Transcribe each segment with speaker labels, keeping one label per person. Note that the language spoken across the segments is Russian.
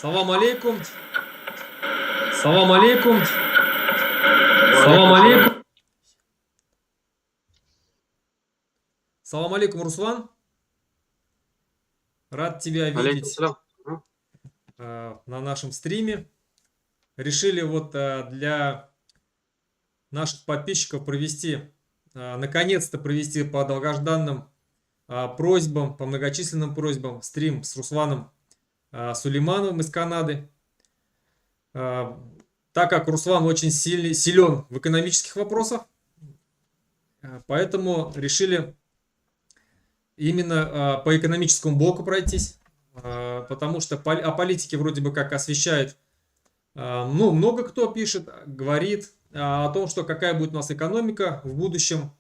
Speaker 1: Салам алейкум. Салам алейкум. Салам
Speaker 2: Валейкум салам.
Speaker 1: алейкум. Салам алейкум, Руслан. Рад тебя
Speaker 2: Алейкум
Speaker 1: видеть
Speaker 2: салам.
Speaker 1: на нашем стриме. Решили вот для наших подписчиков провести, наконец-то провести по долгожданным просьбам, по многочисленным просьбам стрим с Русланом Сулеймановым из Канады. Так как Руслан очень силен в экономических вопросах, поэтому решили именно по экономическому блоку пройтись, потому что о политике вроде бы как освещает, ну, много кто пишет, говорит о том, что какая будет у нас экономика в будущем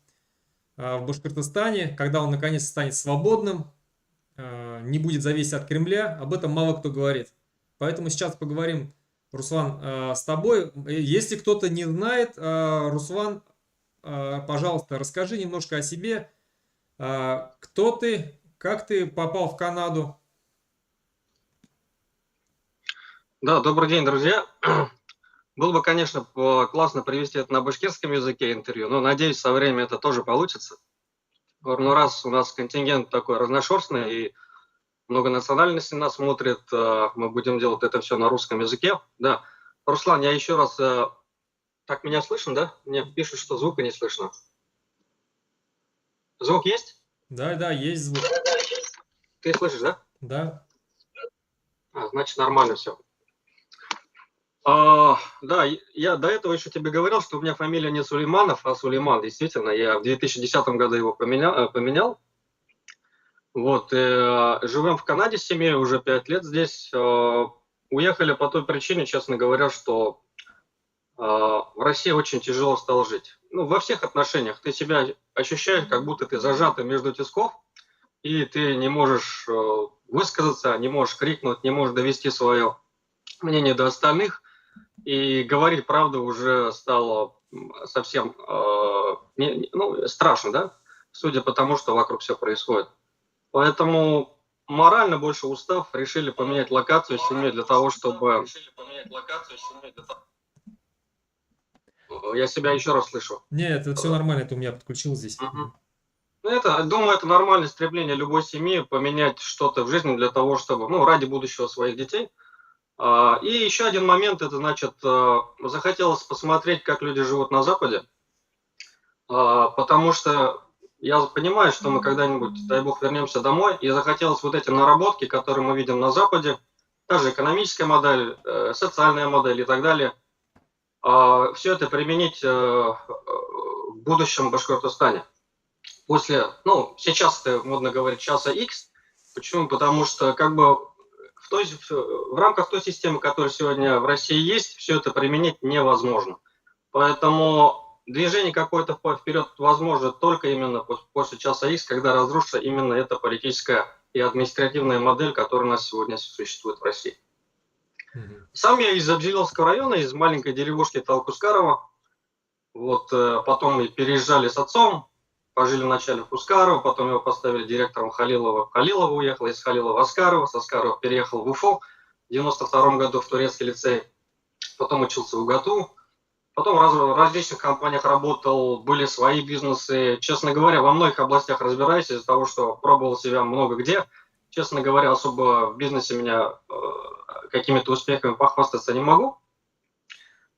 Speaker 1: в Башкортостане, когда он наконец станет свободным, не будет зависеть от Кремля, об этом мало кто говорит. Поэтому сейчас поговорим, Руслан, с тобой. Если кто-то не знает, Руслан, пожалуйста, расскажи немножко о себе. Кто ты, как ты попал в Канаду?
Speaker 2: Да, добрый день, друзья. Было бы, конечно, классно провести это на башкирском языке интервью, но надеюсь, со временем это тоже получится. Но раз у нас контингент такой разношерстный и много национальностей нас смотрит, мы будем делать это все на русском языке. Да. Руслан, я еще раз... Так меня слышно, да? Мне пишут, что звука не слышно. Звук есть?
Speaker 1: Да, есть звук.
Speaker 2: Ты слышишь, да?
Speaker 1: Да.
Speaker 2: Значит, нормально все. Да, я до этого еще тебе говорил, что у меня фамилия не Сулейманов, а Сулейман. Действительно, я в 2010 году его поменял. Вот, живем в Канаде с семьей уже 5 лет здесь. Уехали по той причине, честно говоря, что в России очень тяжело стало жить. Ну, во всех отношениях. Ты себя ощущаешь, как будто ты зажатый между тисков, и ты не можешь высказаться, не можешь крикнуть, не можешь довести свое мнение до остальных. И говорить правду уже стало совсем страшно, да? Судя по тому, что вокруг все происходит. Поэтому морально больше устав, решили поменять локацию семьи для того, чтобы... Я себя еще раз слышу.
Speaker 1: Нет, это все нормально, это у меня подключил здесь.
Speaker 2: Ну, думаю, это нормальное стремление любой семьи поменять что-то в жизни для того, чтобы, ну, ради будущего своих детей. И еще один момент, это значит, захотелось посмотреть, как люди живут на Западе, потому что я понимаю, что мы когда-нибудь, дай бог, вернемся домой, и захотелось вот эти наработки, которые мы видим на Западе, та же экономическая модель, социальная модель и так далее, все это применить в будущем Башкортостане. После, ну, сейчас это модно говорить часа X. Почему? Потому что как бы в рамках той системы, которая сегодня в России есть, все это применить невозможно. Поэтому движение какое-то вперед возможно только именно после часа X, когда разрушится именно эта политическая и административная модель, которая у нас сегодня существует в России. Сам я из Абзелиловского района, из маленькой деревушки Талкускарова. Вот, потом мы переезжали с отцом, пожили вначале в Кускарово, потом его поставили директором Халилова. Халилова уехал, из Халилова в Аскарова, с Аскарова переехал в Уфу в 92 году в турецкий лицей, потом учился в УГАТУ, потом в различных компаниях работал, были свои бизнесы. Честно говоря, во многих областях разбираюсь из-за того, что пробовал себя много где. Честно говоря, особо в бизнесе меня какими-то успехами похвастаться не могу.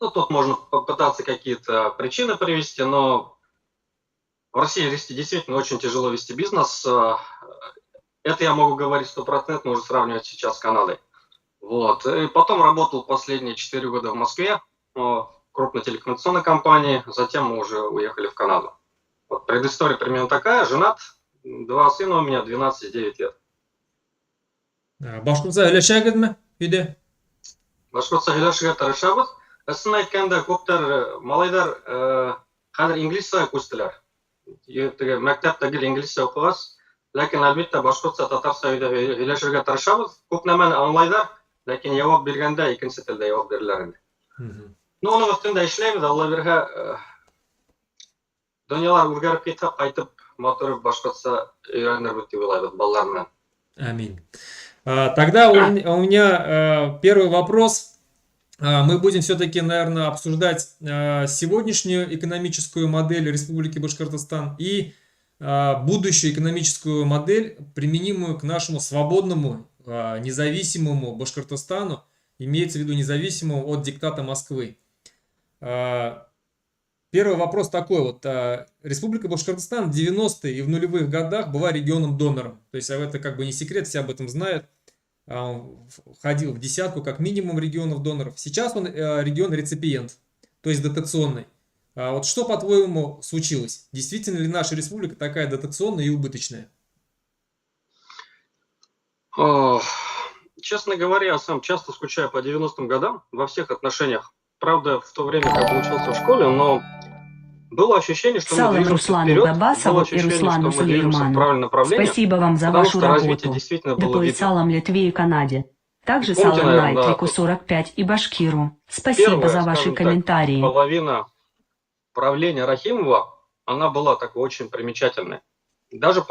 Speaker 2: Ну, тут можно попытаться какие-то причины привести, но в России действительно очень тяжело вести бизнес. Это я могу говорить 100%, уже сравнивать сейчас с Канадой. Вот. И потом работал последние 4 года в Москве, в крупной телекоммуникационной компании, затем мы уже уехали в Канаду. Вот предыстория примерно такая, женат, 2 сына у меня, 12 и 9 лет.
Speaker 1: Башкұртса ілешәгідмі үйде?
Speaker 2: Башкұртса ілешіге тырышабыз. Aslında aytganda ko'plar малайдар hozir inglizcha o'qiydilar. Maktabdagi inglizcha o'qiymiz. Lekin albatta boshqacha tatarcha uyda o'ylashga tirishamiz. Ko'p nimani anglaydilar, lekin javob berganda ikkinchi tilda javob beriladi. Ну, uni ustida ishlaymiz, Alloh berha. Dunyolar o'zgarib ketib, qaytib motor boshqacha o'rganib deb o'ylaymiz bolalar bilan.
Speaker 1: Amin. Тогда у меня первый вопрос. Мы будем все-таки, наверное, обсуждать сегодняшнюю экономическую модель Республики Башкортостан и будущую экономическую модель, применимую к нашему свободному, независимому Башкортостану, имеется в виду независимому от диктата Москвы. Первый вопрос такой вот. Республика Башкортостан в 90-е и в нулевых годах была регионом-донором. То есть это как бы не секрет, все об этом знают. Входил в десятку как минимум регионов-доноров. Сейчас он регион-реципиент, то есть дотационный. Вот что, по-твоему, случилось? Действительно ли наша республика такая дотационная и убыточная?
Speaker 2: Честно говоря, я сам часто скучаю по 90-м годам во всех отношениях. Правда, в то время как бы учился в школе, но было ощущение, что мы движемся
Speaker 3: Руслану
Speaker 2: вперед,
Speaker 3: Бабасову
Speaker 2: было
Speaker 3: и
Speaker 2: ощущение,
Speaker 3: Руслану
Speaker 2: что мы движемся в правильном направлении,
Speaker 3: Спасибо вам за
Speaker 2: потому
Speaker 3: вашу
Speaker 2: что развитие
Speaker 3: работу.
Speaker 2: действительно было
Speaker 3: Депой
Speaker 2: видно.
Speaker 3: салам Литве и Канаде. Также
Speaker 2: Помните,
Speaker 3: салам
Speaker 2: наверное, да,
Speaker 3: Найтрику 45 и Башкиру. Спасибо
Speaker 2: первая,
Speaker 3: за ваши
Speaker 2: скажем так,
Speaker 3: комментарии.
Speaker 2: половина правления Рахимова, она была такой очень примечательной. Даже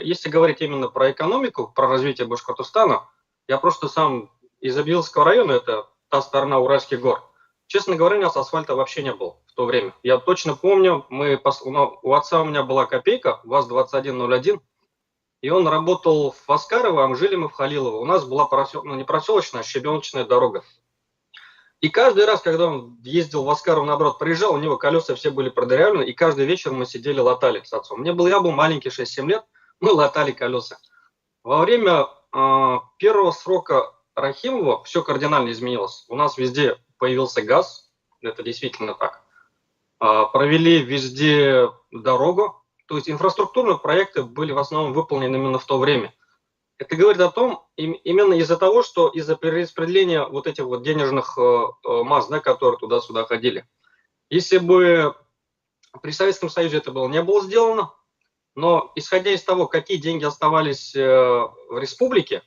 Speaker 2: если говорить именно про экономику, про развитие Башкортостана, я просто сам из Абьелского района, это та сторона Уральских гор. Честно говоря, у нас асфальта вообще не было в то время. Я точно помню, у отца у меня была копейка, ВАЗ-2101, и он работал в Аскарово, а мы жили мы в Халилово. У нас была не проселочная, а щебеночная дорога. И каждый раз, когда он ездил в Аскаров, наоборот, приезжал, у него колеса все были продырявлены, и каждый вечер мы сидели, латали с отцом. Я был маленький, 6-7 лет, мы латали колеса. Во время первого срока Рахимова все кардинально изменилось. У нас везде появился газ, это действительно так. Провели везде дорогу, то есть инфраструктурные проекты были в основном выполнены именно в то время. Это говорит о том, именно из-за того, что из-за перераспределения вот этих вот денежных масс, да, которые туда-сюда ходили. Если бы при Советском Союзе это не было сделано, но исходя из того, какие деньги оставались в республике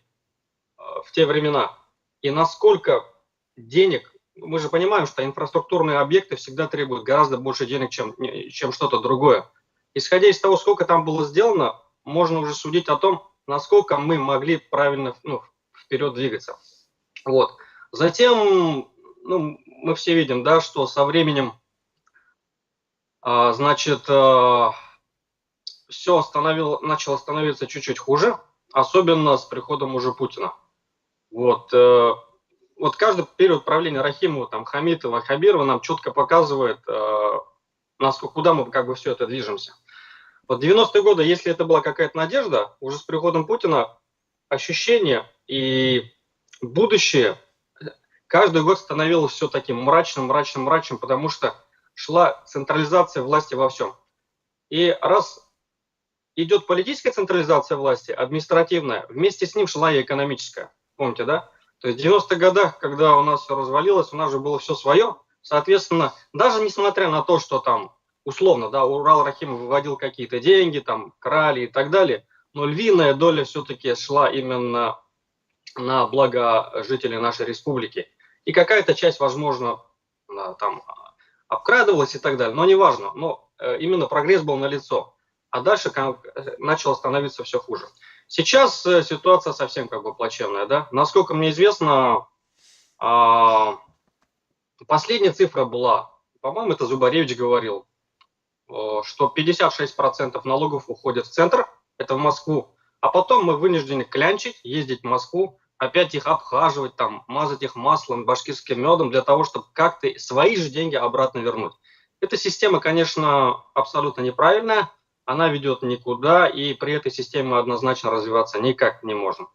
Speaker 2: в те времена, и насколько денег, мы же понимаем, что инфраструктурные объекты всегда требуют гораздо больше денег, чем что-то другое. Исходя из того, сколько там было сделано, можно уже судить о том, насколько мы могли правильно вперед двигаться. Вот. Затем, мы все видим, да, что со временем, все начало становиться чуть-чуть хуже, особенно с приходом уже Путина. Вот каждый период правления Рахимова, там, Хамитова, Хабирова нам четко показывает, куда мы как бы все это движемся. Вот 90-е годы, если это была какая-то надежда, уже с приходом Путина ощущение и будущее каждый год становилось все таким мрачным, потому что шла централизация власти во всем. И раз идет политическая централизация власти, административная, вместе с ним шла и экономическая. Помните, да? То есть в 90-х годах, когда у нас все развалилось, у нас же было все свое. Соответственно, даже несмотря на то, что там условно, да, Урал Рахимов выводил какие-то деньги, там, крали и так далее, но львиная доля все-таки шла именно на благо жителей нашей республики. И какая-то часть, возможно, там обкрадывалась и так далее, но неважно, но именно прогресс был налицо. А дальше начало становиться все хуже. Сейчас ситуация совсем как бы плачевная, да. Насколько мне известно, последняя цифра была, по-моему, это Зубаревич говорил, что 56% налогов уходят в центр, это в Москву, а потом мы вынуждены клянчить, ездить в Москву, опять их обхаживать, там, мазать их маслом, башкирским медом, для того, чтобы как-то свои же деньги обратно вернуть. Эта система, конечно, абсолютно неправильная, она ведет никуда, и при этой системе мы однозначно развиваться никак не можем.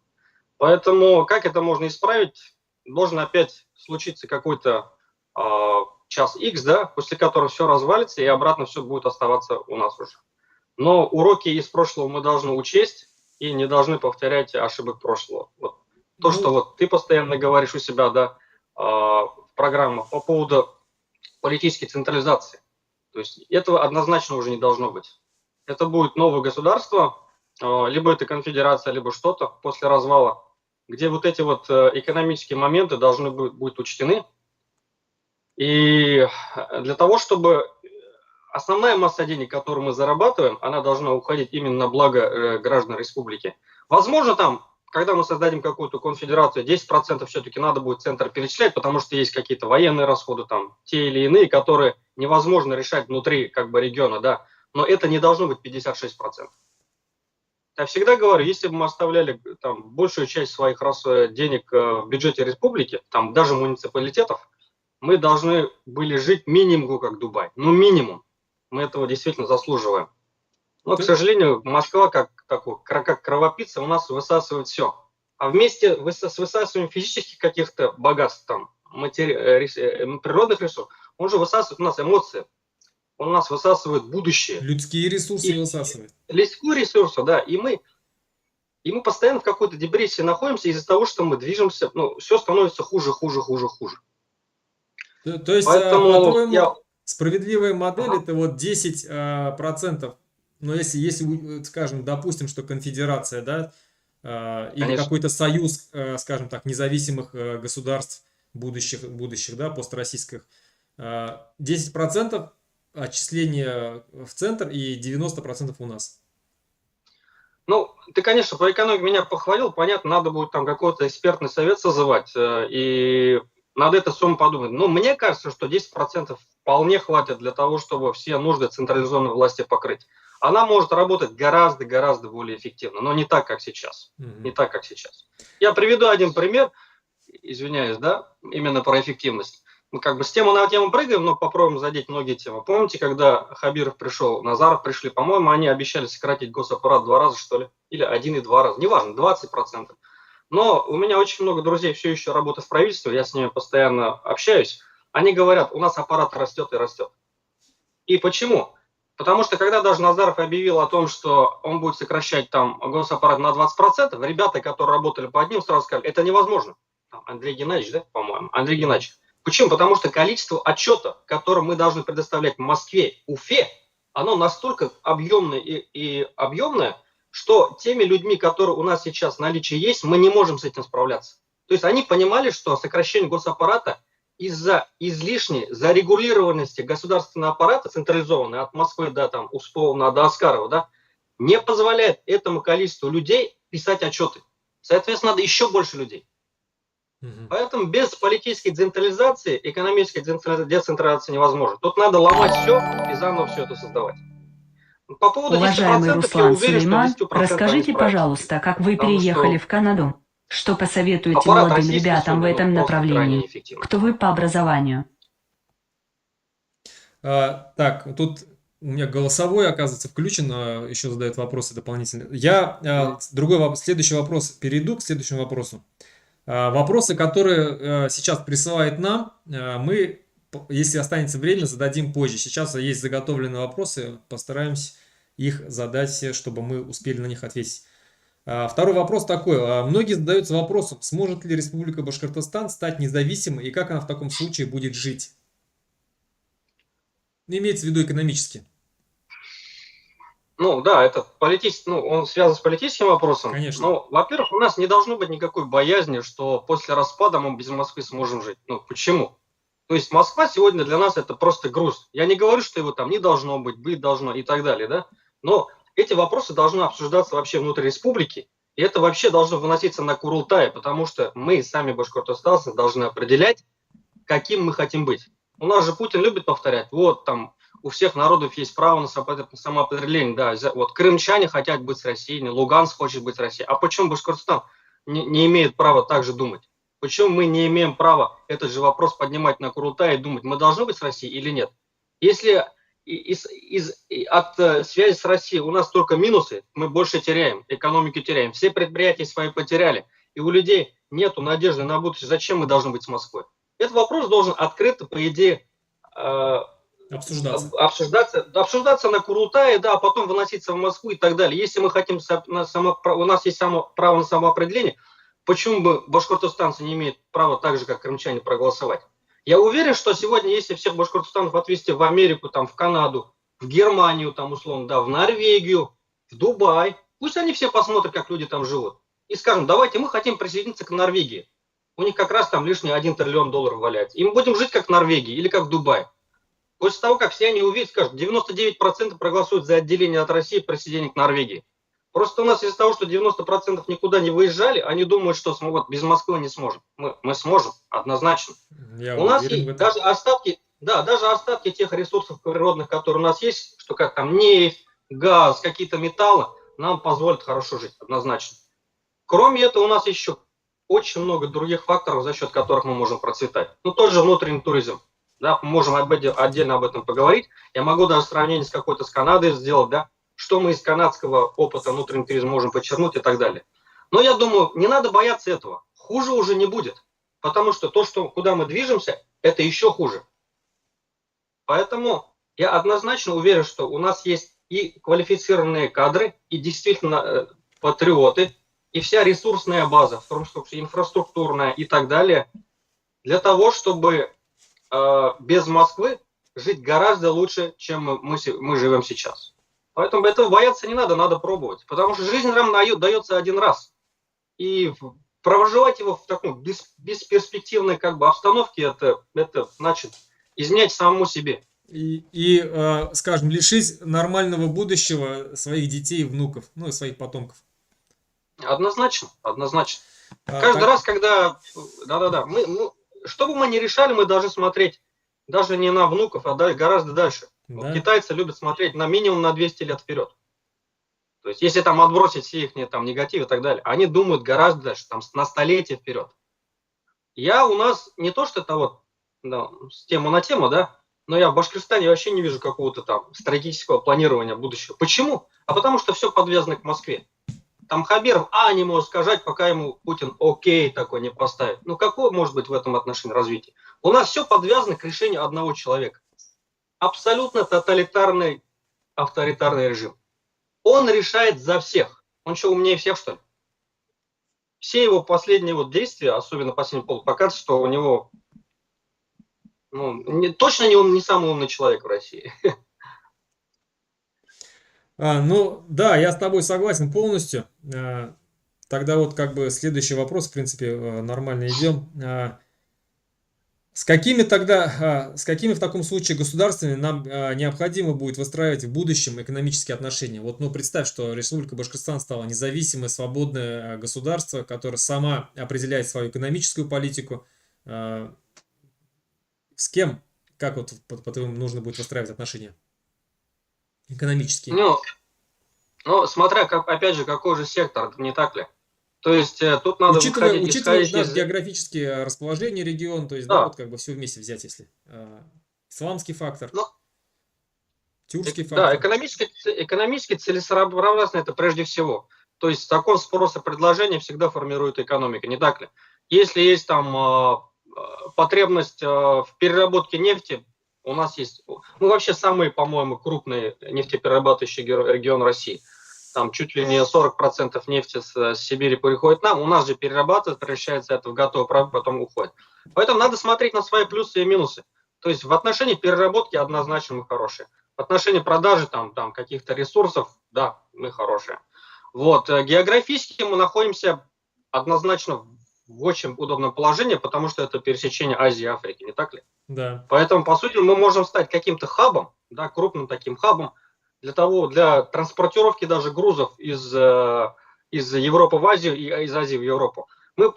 Speaker 2: Поэтому как это можно исправить? Должен опять случиться какой-то час X, да, после которого все развалится и обратно все будет оставаться у нас уже. Но уроки из прошлого мы должны учесть и не должны повторять ошибок прошлого. Вот. То, что вот ты постоянно говоришь у себя, да, в программах по поводу политической централизации. То есть этого однозначно уже не должно быть. Это будет новое государство, либо это конфедерация, либо что-то после развала, где вот эти вот экономические моменты должны быть учтены. И для того, чтобы основная масса денег, которую мы зарабатываем, она должна уходить именно на благо граждан республики. Возможно, там когда мы создадим какую-то конфедерацию, 10% все-таки надо будет в центр перечислять, потому что есть какие-то военные расходы, там, те или иные, которые невозможно решать внутри как бы региона, да, но это не должно быть 56%. Я всегда говорю, если бы мы оставляли там большую часть своих денег в бюджете республики, там даже муниципалитетов, мы должны были жить минимум как Дубай. Ну, минимум. Мы этого действительно заслуживаем. Но, к сожалению, Москва, как кровопийца, у нас высасывает все. А вместе с высасыванием физических каких-то богатств, там, природных ресурсов, он же высасывает у нас эмоции. Он у нас высасывает будущее.
Speaker 1: Людские ресурсы высасывает.
Speaker 2: Людские ресурсы, да. И мы постоянно в какой-то депрессии находимся из-за того, что мы движемся, ну, все становится хуже.
Speaker 1: То есть, по-твоему, справедливая модель это вот 10%. Но если, скажем, допустим, что конфедерация, да, или какой-то союз, скажем так, независимых государств будущих, да, построссийских, 10% отчисления в центр и 90% у нас.
Speaker 2: Ну, ты, конечно, по экономике меня похвалил, понятно, надо будет там какой-то экспертный совет созывать, и надо эту сумму подумать. Но мне кажется, что 10% вполне хватит для того, чтобы все нужды централизованной власти покрыть. Она может работать гораздо более эффективно, но не так, как сейчас. Не так, как сейчас. Я приведу один пример, извиняюсь, да, именно про эффективность. Мы как бы с темы на тему прыгаем, но попробуем задеть многие темы. Помните, когда Хабиров пришел, Назаров пришли, по-моему, они обещали сократить госаппарат 2 раза, что ли, или 1 и 2 раза, неважно, 20%. Но у меня очень много друзей все еще работают в правительстве, я с ними постоянно общаюсь. Они говорят, у нас аппарат растет и растет. И почему? Потому что когда даже Назаров объявил о том, что он будет сокращать там госаппарат на 20%, ребята, которые работали по одним, сразу сказали, это невозможно. Андрей Геннадьевич, да, по-моему? Андрей Геннадьевич. Почему? Потому что количество отчета, которое мы должны предоставлять в Москве, Уфе, оно настолько объемное и объемное, что теми людьми, которые у нас сейчас в наличии есть, мы не можем с этим справляться. То есть они понимали, что сокращение госаппарата из-за излишней зарегулированности государственного аппарата, централизованной от Москвы до там, условно до Аскарова, да, не позволяет этому количеству людей писать отчеты. Соответственно, надо еще больше людей. Поэтому без политической децентрализации, экономической децентрализации невозможно. Тут надо ломать все и заново все это создавать. По поводу 10%,
Speaker 3: Уважаемый Руслан
Speaker 2: я уверен,
Speaker 3: Сулейман,
Speaker 2: что 10%
Speaker 3: расскажите, пожалуйста, как вы переехали в Канаду? Что посоветуете
Speaker 2: аппарат
Speaker 3: молодым
Speaker 2: российский
Speaker 3: ребятам в
Speaker 2: судебный
Speaker 3: этом
Speaker 2: просто крайне
Speaker 3: направлении?
Speaker 2: неэффективен.
Speaker 3: Кто вы по образованию?
Speaker 1: Так, тут у меня голосовой, оказывается, включен, еще задают вопросы дополнительные. Я следующий вопрос, перейду к следующему вопросу. Вопросы, которые сейчас присылает нам, мы, если останется время, зададим позже. Сейчас есть заготовленные вопросы, постараемся их задать все, чтобы мы успели на них ответить. Второй вопрос такой. Многие задаются вопросом, сможет ли Республика Башкортостан стать независимой и как она в таком случае будет жить? Имеется в виду экономически.
Speaker 2: Ну да, это он связан с политическим вопросом.
Speaker 1: Конечно.
Speaker 2: Но, во-первых, у нас не должно быть никакой боязни, что после распада мы без Москвы сможем жить. Ну, почему? То есть Москва сегодня для нас это просто груз. Я не говорю, что его там не должно быть должно и так далее, да? Но эти вопросы должны обсуждаться вообще внутри республики, и это вообще должно выноситься на Курултай, потому что мы сами, башкортостанцы, должны определять, каким мы хотим быть. У нас же Путин любит повторять, вот там у всех народов есть право на самоопределение, да, вот крымчане хотят быть с Россией, Луганск хочет быть с Россией, а почему Башкортостан не имеет права так же думать? Почему мы не имеем права этот же вопрос поднимать на Курултай и думать, мы должны быть с Россией или нет? Если от связи с Россией у нас только минусы, мы больше теряем, экономику теряем, все предприятия свои потеряли, и у людей нет надежды на будущее, зачем мы должны быть с Москвой? Этот вопрос должен открыто, по идее, обсуждаться на Курултае, да, а потом выноситься в Москву и так далее. Если мы хотим, у нас есть право на самоопределение, почему бы башкортостанцы не имеют права так же, как крымчане, проголосовать? Я уверен, что сегодня, если всех башкортостанцев отвезти в Америку, там, в Канаду, в Германию, там, условно, да, в Норвегию, в Дубай, пусть они все посмотрят, как люди там живут. И скажем, давайте мы хотим присоединиться к Норвегии. У них как раз там лишний $1 триллион валяется. И мы будем жить как в Норвегии или как в Дубае. После того, как все они увидят, скажут, 99% проголосуют за отделение от России и присоединение к Норвегии. Просто у нас из-за того, что 90% никуда не выезжали, они думают, что вот без Москвы не сможем. Мы сможем, однозначно.
Speaker 1: Я
Speaker 2: У нас
Speaker 1: уверен в
Speaker 2: есть
Speaker 1: этом.
Speaker 2: даже остатки, да, даже остатки тех ресурсов природных, которые у нас есть, что как там нефть, газ, какие-то металлы, нам позволят хорошо жить, однозначно. Кроме этого, у нас еще очень много других факторов, за счет которых мы можем процветать. Ну, тот же внутренний туризм. Да, мы можем отдельно об этом поговорить. Я могу даже сравнение с Канадой сделать, да, что мы из канадского опыта внутреннего туризма можем подчеркнуть и так далее. Но я думаю, не надо бояться этого. Хуже уже не будет. Потому что то, куда мы движемся, это еще хуже. Поэтому я однозначно уверен, что у нас есть и квалифицированные кадры, и действительно патриоты, и вся ресурсная база, в том числе инфраструктурная и так далее, для того, чтобы без Москвы жить гораздо лучше, чем мы живем сейчас. Поэтому этого бояться не надо, надо пробовать. Потому что жизнь нам дается один раз. И проживать его в такой бесперспективной обстановке, это значит изменять самому себе.
Speaker 1: Скажем, лишить нормального будущего своих детей и внуков, ну и своих потомков.
Speaker 2: Однозначно, однозначно. Каждый раз, когда... Да-да-да. Что бы мы ни решали, мы должны смотреть даже не на внуков, а гораздо дальше. Да. Китайцы любят смотреть минимум на 200 лет вперед. То есть, если там отбросить все их негатив и так далее, они думают гораздо дальше, там на столетие вперед. У нас не то, что это с тему на тему, да, но я в Башкортостане вообще не вижу какого-то там стратегического планирования будущего. Почему? А потому что все подвязано к Москве. Там Хабиров не может сказать, пока ему Путин окей такой не поставит. Ну, какое может быть в этом отношении развитие? У нас все подвязано к решению одного человека. Абсолютно тоталитарный, авторитарный режим. Он решает за всех. Он что, умнее всех, что ли? Все его последние действия, особенно последний полк, показывают, что у него точно не самый умный человек в России.
Speaker 1: Ну, да, я с тобой согласен полностью. Тогда следующий вопрос, в принципе, нормально идем. С какими в таком случае государствами нам необходимо будет выстраивать в будущем экономические отношения? Представь, что Республика Башкортостан стала независимое, свободное государство, которое сама определяет свою экономическую политику. С кем, как по-твоему, нужно будет выстраивать отношения экономические?
Speaker 2: Смотря, опять же, какой же сектор, не так ли? То есть тут надо
Speaker 1: учитывая географические расположения региона, то есть все вместе взять, если исламский фактор, тюркский фактор.
Speaker 2: Да, экономически целесообразно это прежде всего. То есть закон спроса и предложения всегда формирует экономика, не так ли? Если есть там потребность в переработке нефти, у нас есть, вообще самый, по-моему, крупный нефтеперерабатывающий регион России. Там чуть ли не 40% нефти с Сибири приходит нам, у нас же перерабатывают, превращается это в готовый продукт, потом уходит. Поэтому надо смотреть на свои плюсы и минусы. То есть в отношении переработки однозначно мы хорошие. В отношении продажи там каких-то ресурсов, да, мы хорошие. Географически мы находимся однозначно в очень удобном положении, потому что это пересечение Азии и Африки, не так ли?
Speaker 1: Да.
Speaker 2: Поэтому, по сути, мы можем стать каким-то хабом, да, крупным таким хабом, для транспортировки даже грузов из Европы в Азию и из Азии в Европу. Мы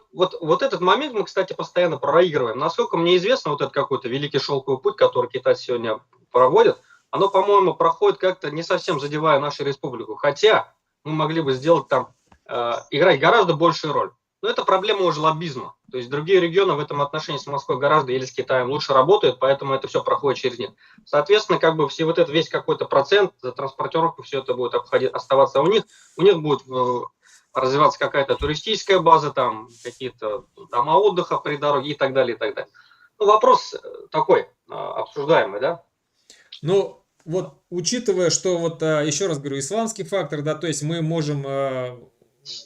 Speaker 2: этот момент мы, кстати, постоянно проигрываем. Насколько мне известно, этот какой-то великий шелковый путь, который Китай сегодня проводит, оно, по-моему, проходит как-то не совсем задевая нашу республику. Хотя мы могли бы сделать там, играть гораздо большую роль. Но это проблема уже лоббизма. То есть другие регионы в этом отношении с Москвой гораздо или с Китаем лучше работают, поэтому это все проходит через них. Соответственно, весь какой-то процент за транспортировку, все это будет оставаться у них. У них будет развиваться какая-то туристическая база, там какие-то дома отдыха при дороге и так далее, и так далее. Вопрос такой, обсуждаемый, да?
Speaker 1: Учитывая, что еще раз говорю, исламский фактор, да, то есть мы можем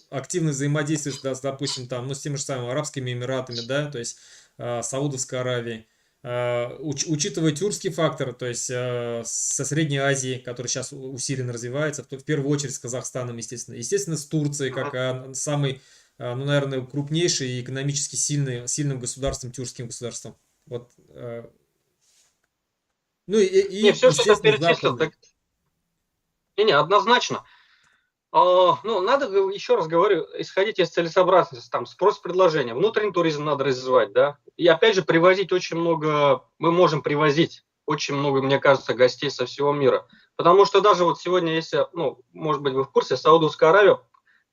Speaker 1: активно взаимодействовать, допустим, с теми же самыми Арабскими Эмиратами, да, то есть Саудовской Аравией, учитывая тюркский фактор, то есть со Средней Азией, который сейчас усиленно развивается, в первую очередь с Казахстаном, естественно, с Турцией, как самый, наверное, крупнейший и экономически сильным государством, тюркским государством.
Speaker 2: Все, что ты перечислил, однозначно. Ну, надо, еще раз говорю, исходить из целесообразности, там, спрос-предложение, внутренний туризм надо развивать, да, и опять же привозить очень много, мы можем привозить очень много, мне кажется, гостей со всего мира, потому что даже вот сегодня, если, ну, может быть, вы в курсе, Саудовская Аравия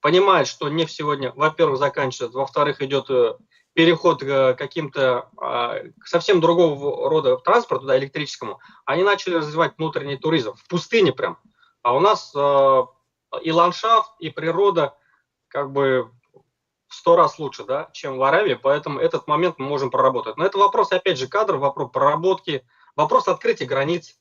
Speaker 2: понимает, что нефть сегодня, во-первых, заканчивается, во-вторых, идет переход к каким-то к совсем другого рода транспорту, да, электрическому, они начали развивать внутренний туризм в пустыне прям, а у нас и ландшафт, и природа как бы в 100 раз лучше, да, чем в Аравии, поэтому этот момент мы можем проработать. Но это вопрос, опять же, кадров, вопрос проработки, вопрос открытия границ,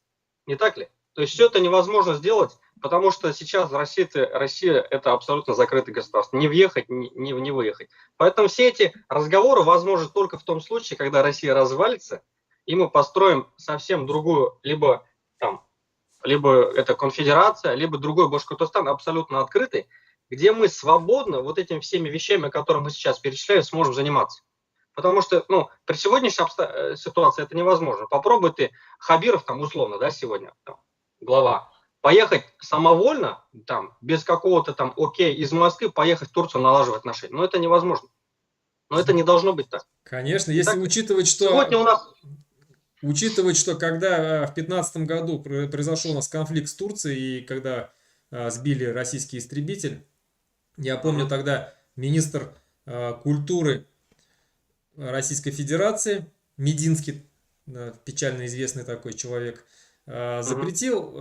Speaker 2: не так ли? То есть все это невозможно сделать, потому что сейчас Россия это абсолютно закрытое государство. Не въехать, не выехать. Поэтому все эти разговоры возможны только в том случае, когда Россия развалится, и мы построим совсем другую, либо это конфедерация, либо другой Башкортостан абсолютно открытый, где мы свободно вот этими всеми вещами, которые мы сейчас перечисляем, сможем заниматься. Потому что, ну, при сегодняшней ситуации это невозможно. Попробуй ты, Хабиров, там, условно, да, сегодня, там, глава, поехать самовольно, там, без какого-то там окей из Москвы, поехать в Турцию налаживать отношения. Но это невозможно. Но это не должно быть так.
Speaker 1: Конечно, если
Speaker 2: Так,
Speaker 1: учитывать,
Speaker 2: сегодня у
Speaker 1: что
Speaker 2: нас...
Speaker 1: когда в 2015 году произошел у нас конфликт с Турцией, и когда сбили российский истребитель, я помню тогда министр культуры Российской Федерации, Мединский, печально известный такой человек, запретил,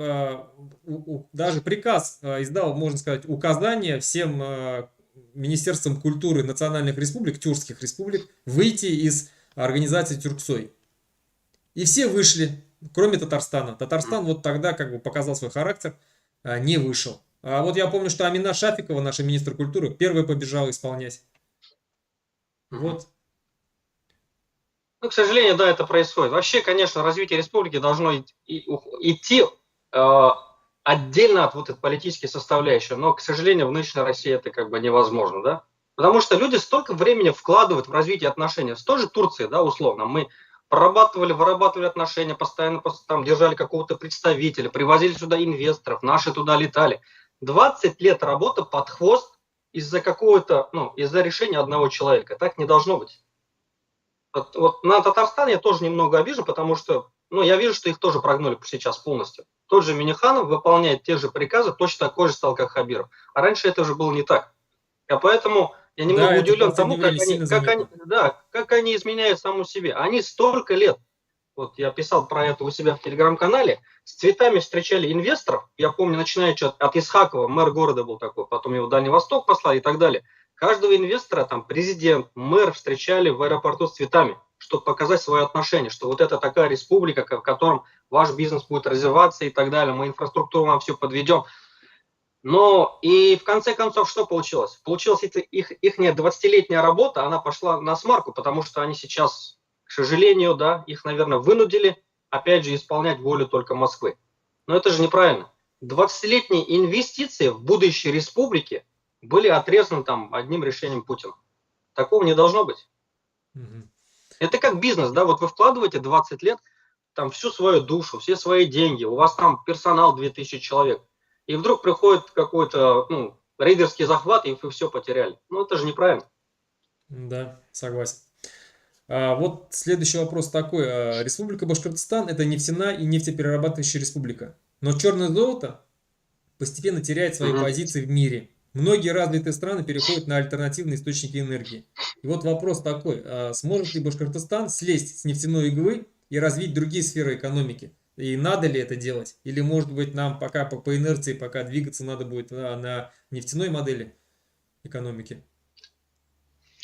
Speaker 1: даже приказ издал, можно сказать, указание всем Министерствам культуры национальных республик, тюркских республик, выйти из организации Тюрксой. И все вышли, кроме Татарстана. Татарстан вот тогда как бы показал свой характер, не вышел. А вот я помню, что Амина Шафикова, наша министр культуры, первая побежала исполнять. Вот.
Speaker 2: Ну, к сожалению, да, это происходит. Вообще, конечно, развитие республики должно идти отдельно от вот этой политической составляющей, но, к сожалению, в нынешней России это как бы невозможно, да? Потому что люди столько времени вкладывают в развитие отношений. С той же Турцией, да, условно, мы прорабатывали, вырабатывали отношения, постоянно там держали какого-то представителя, привозили сюда инвесторов, наши туда летали. 20 лет работы под хвост из-за какого-то, ну, из-за решения одного человека. Так не должно быть. Вот на Татарстан я тоже немного обижен, потому что, ну, я вижу, что их тоже прогнули сейчас полностью. Тот же Миниханов выполняет те же приказы, точно такой же стал, как Хабиров. А раньше это уже было не так. А поэтому я немного
Speaker 1: Да, это в
Speaker 2: удивлен
Speaker 1: последнее
Speaker 2: тому, как
Speaker 1: время
Speaker 2: они,
Speaker 1: сильно заметно.
Speaker 2: как они изменяют саму себе. Они столько лет, вот я писал про это у себя в телеграм-канале, с цветами встречали инвесторов. Я помню, начиная от Исхакова, мэр города был такой, потом его в Дальний Восток послали и так далее. Каждого инвестора, там, президент, мэр встречали в аэропорту с цветами, чтобы показать свое отношение, что вот это такая республика, в котором ваш бизнес будет развиваться и так далее, мы инфраструктуру вам все подведем. Но и в конце концов что получилось? Получилась их 20-летняя работа, она пошла на смарку, потому что они сейчас, к сожалению, да, их, наверное, вынудили, опять же, исполнять волю только Москвы. Но это же неправильно. 20-летние инвестиции в будущее республики были отрезаны там одним решением Путина. Такого не должно быть.
Speaker 1: Мгм.
Speaker 2: Это как бизнес, да, вот вы вкладываете 20 лет, там всю свою душу, все свои деньги, у вас там персонал 2000 человек, и вдруг приходит какой-то, ну, рейдерский захват, и вы все потеряли. Ну, это же неправильно.
Speaker 1: Да, согласен. Вот следующий вопрос такой. Республика Башкортостан – это нефтяная и нефтеперерабатывающая республика. Но черное золото постепенно теряет свои
Speaker 2: Мгм.
Speaker 1: позиции в мире. Многие развитые страны переходят на альтернативные источники энергии. И вот вопрос такой. Сможет ли Башкортостан слезть с нефтяной иглы и развить другие сферы экономики? И надо ли это делать? Или, может быть, нам пока по инерции, пока двигаться надо будет на нефтяной модели экономики?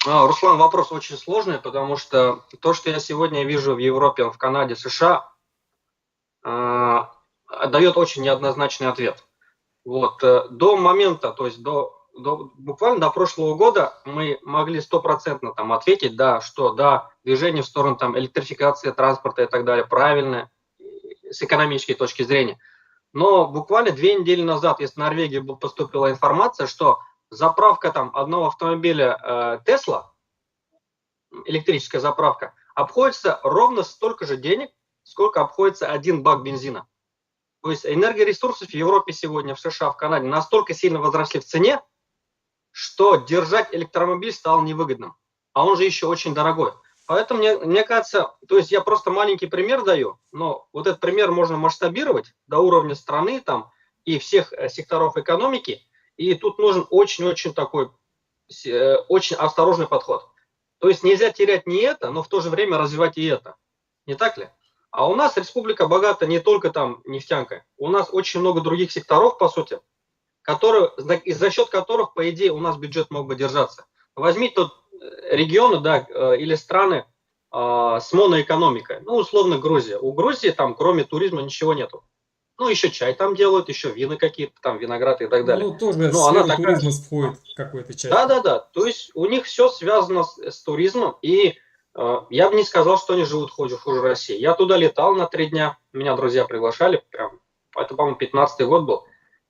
Speaker 2: Руслан, вопрос очень сложный, потому что то, что я сегодня вижу в Европе, в Канаде, США, дает очень неоднозначный ответ. Вот, до момента, то есть буквально до прошлого года мы могли стопроцентно там ответить, да, что да, движение в сторону там электрификации транспорта и так далее правильное с экономической точки зрения. Но буквально 2 недели назад из Норвегии поступила информация, что заправка там одного автомобиля Tesla, электрическая заправка, обходится ровно столько же денег, сколько обходится один бак бензина. То есть энергоресурсы в Европе сегодня, в США, в Канаде настолько сильно возросли в цене, что держать электромобиль стало невыгодным. А он же еще очень дорогой. Поэтому мне кажется, то есть я просто маленький пример даю, но вот этот пример можно масштабировать до уровня страны там и всех секторов экономики. И тут нужен очень-очень такой, очень осторожный подход. То есть нельзя терять не это, но в то же время развивать и это. Не так ли? А у нас республика богата не только там нефтянкой. У нас очень много других секторов, по сути, которые, за счет которых, по идее, у нас бюджет мог бы держаться. Возьми тут регионы, да, или страны с моноэкономикой. Ну, условно, Грузия. У Грузии там, кроме туризма, ничего нету. Ну, еще чай там делают, еще вина какие-то, там виноград и так далее.
Speaker 1: Ну, тоже в
Speaker 2: Но она
Speaker 1: сферу
Speaker 2: такая...
Speaker 1: туризма входит в какой-то части.
Speaker 2: Да. То есть у них все связано с туризмом, и я бы не сказал, что они живут хуже России. Я туда летал на 3 дня, меня друзья приглашали, прям, это, по-моему, 15-й год был.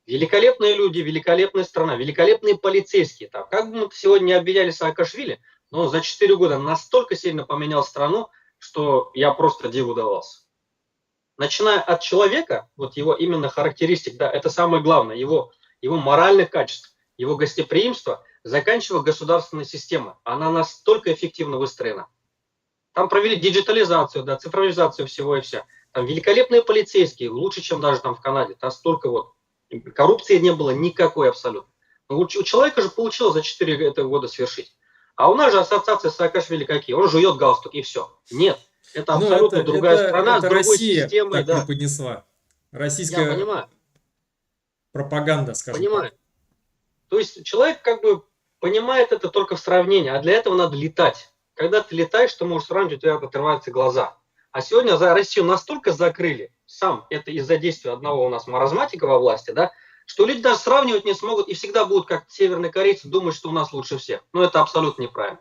Speaker 2: Великолепные люди, великолепная страна, великолепные полицейские. Там. Как бы мы сегодня не обвиняли Саакашвили, но за 4 года настолько сильно поменял страну, что я просто диву давался. Начиная от человека, вот его именно характеристик, да, это самое главное, его моральных качеств, его гостеприимство, заканчивая государственной системой. Она настолько эффективно выстроена. Там провели диджитализацию, да, цифровизацию всего и вся. Там великолепные полицейские, лучше, чем даже там в Канаде. Настолько вот. Коррупции не было никакой абсолютно. Но у человека же получилось за 4 года свершить. А у нас же ассоциация Саакашвили какие? Он жует галстук и все. Нет. Это абсолютно другая страна,
Speaker 1: это
Speaker 2: с другой
Speaker 1: Россия
Speaker 2: системой.
Speaker 1: так
Speaker 2: Да.
Speaker 1: преподнесла.
Speaker 2: Я
Speaker 1: Российская
Speaker 2: понимаю.
Speaker 1: пропаганда, скажем так.
Speaker 2: То есть человек как бы понимает это только в сравнении, а для этого надо летать. Когда ты летаешь, ты можешь сравнивать, у тебя отрываются глаза. А сегодня за Россию настолько закрыли, сам это из-за действия одного у нас маразматика во власти, да, что люди даже сравнивать не смогут и всегда будут, как северные корейцы, думать, что у нас лучше всех. Но это абсолютно неправильно.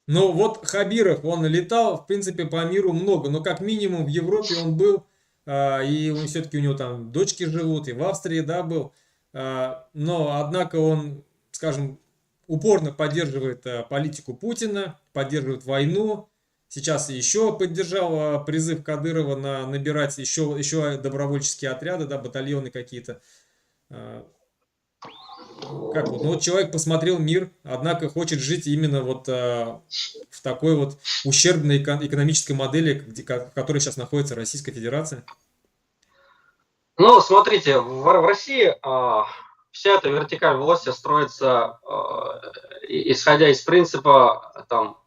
Speaker 1: Ну вот Хабиров, он летал, в принципе, по миру много, но как минимум в Европе он был, и все-таки у него там дочки живут, и в Австрии, да, был. Но, однако, он, скажем, упорно поддерживает политику Путина, поддерживает войну. Сейчас еще поддержал призыв Кадырова набирать еще добровольческие отряды, да, батальоны какие-то. Как вот, ну вот человек посмотрел мир, однако хочет жить именно вот в такой вот ущербной экономической модели, в которой сейчас находится Российская Федерация.
Speaker 2: Ну, смотрите, в России вся эта вертикаль власти строится, исходя из принципа, там,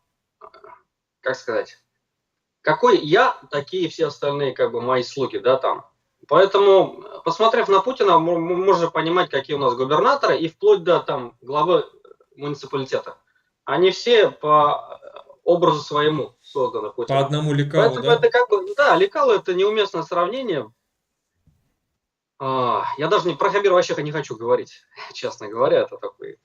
Speaker 2: как сказать, какой я, такие все остальные, как бы, мои слуги, да, там. Поэтому, посмотрев на Путина, можно понимать, какие у нас губернаторы, и вплоть до там главы муниципалитета. Они все по образу своему созданы Путиным.
Speaker 1: По одному лекалу,
Speaker 2: поэтому
Speaker 1: да?
Speaker 2: это как бы, да, лекало это неуместное сравнение. Я даже не про Хабирова вообще не хочу говорить, честно говоря, это такой.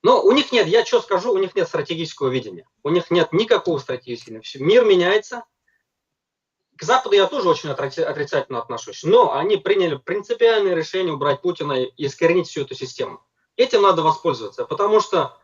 Speaker 2: Но у них нет, я что скажу, у них нет стратегического видения. У них нет никакого стратегического видения. Мир меняется. К Западу я тоже очень отрицательно отношусь, но они приняли принципиальное решение убрать Путина и искоренить всю эту систему. Этим надо воспользоваться, потому что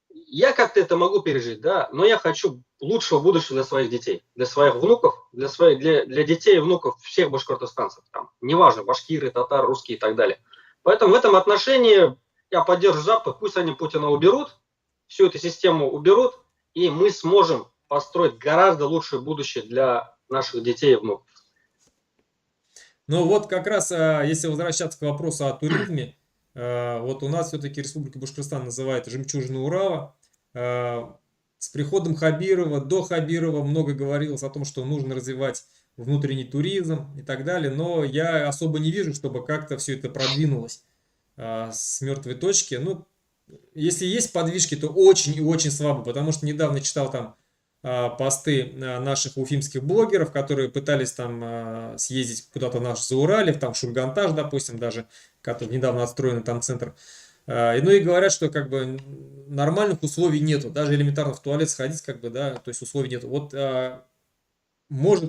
Speaker 2: я как-то это могу пережить, да, но я хочу лучшего будущего для своих детей, для своих внуков, для детей и внуков всех башкортостанцев. Там, неважно, башкиры, татары, русские и так далее. Поэтому в этом отношении я поддерживаю Запад, пусть они Путина уберут, всю эту систему уберут, и мы сможем построить гораздо лучшее будущее для наших детей и внуков.
Speaker 1: Ну вот как раз, если возвращаться к вопросу о туризме, вот у нас все-таки Республика Башкортостан называют жемчужиной Урала. С приходом Хабирова, до Хабирова много говорилось о том, что нужно развивать внутренний туризм и так далее, но я особо не вижу, чтобы как-то все это продвинулось с мертвой точки. Ну, если есть подвижки, то очень и очень слабо, потому что недавно читал там посты наших уфимских блогеров, которые пытались там съездить куда-то наш Зауралье, там Шульганташ, допустим, даже, который недавно отстроен там центр. Ну и говорят, что как бы нормальных условий нету, даже элементарно в туалет сходить, как бы, да, то есть условий нету. Вот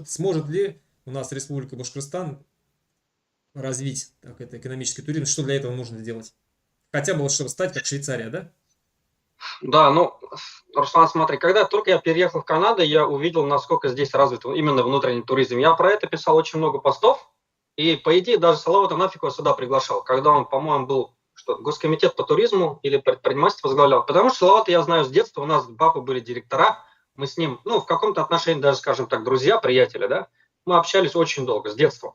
Speaker 1: сможет ли у нас Республика Башкортостан развить это экономический туризм, что для этого нужно сделать? Хотя бы вот, чтобы стать как Швейцария, да?
Speaker 2: Да, ну, Руслан, смотри, когда только я переехал в Канаду, я увидел, насколько здесь развит именно внутренний туризм. Я про это писал очень много постов, и, по идее, даже Салавата Нафикова сюда приглашал, когда он, по-моему, был что, Госкомитет по туризму или предпринимательство возглавлял. Потому что Салавата я знаю с детства, у нас папы были директора, мы с ним, ну, в каком-то отношении даже, скажем так, друзья, приятели, да, мы общались очень долго, с детства.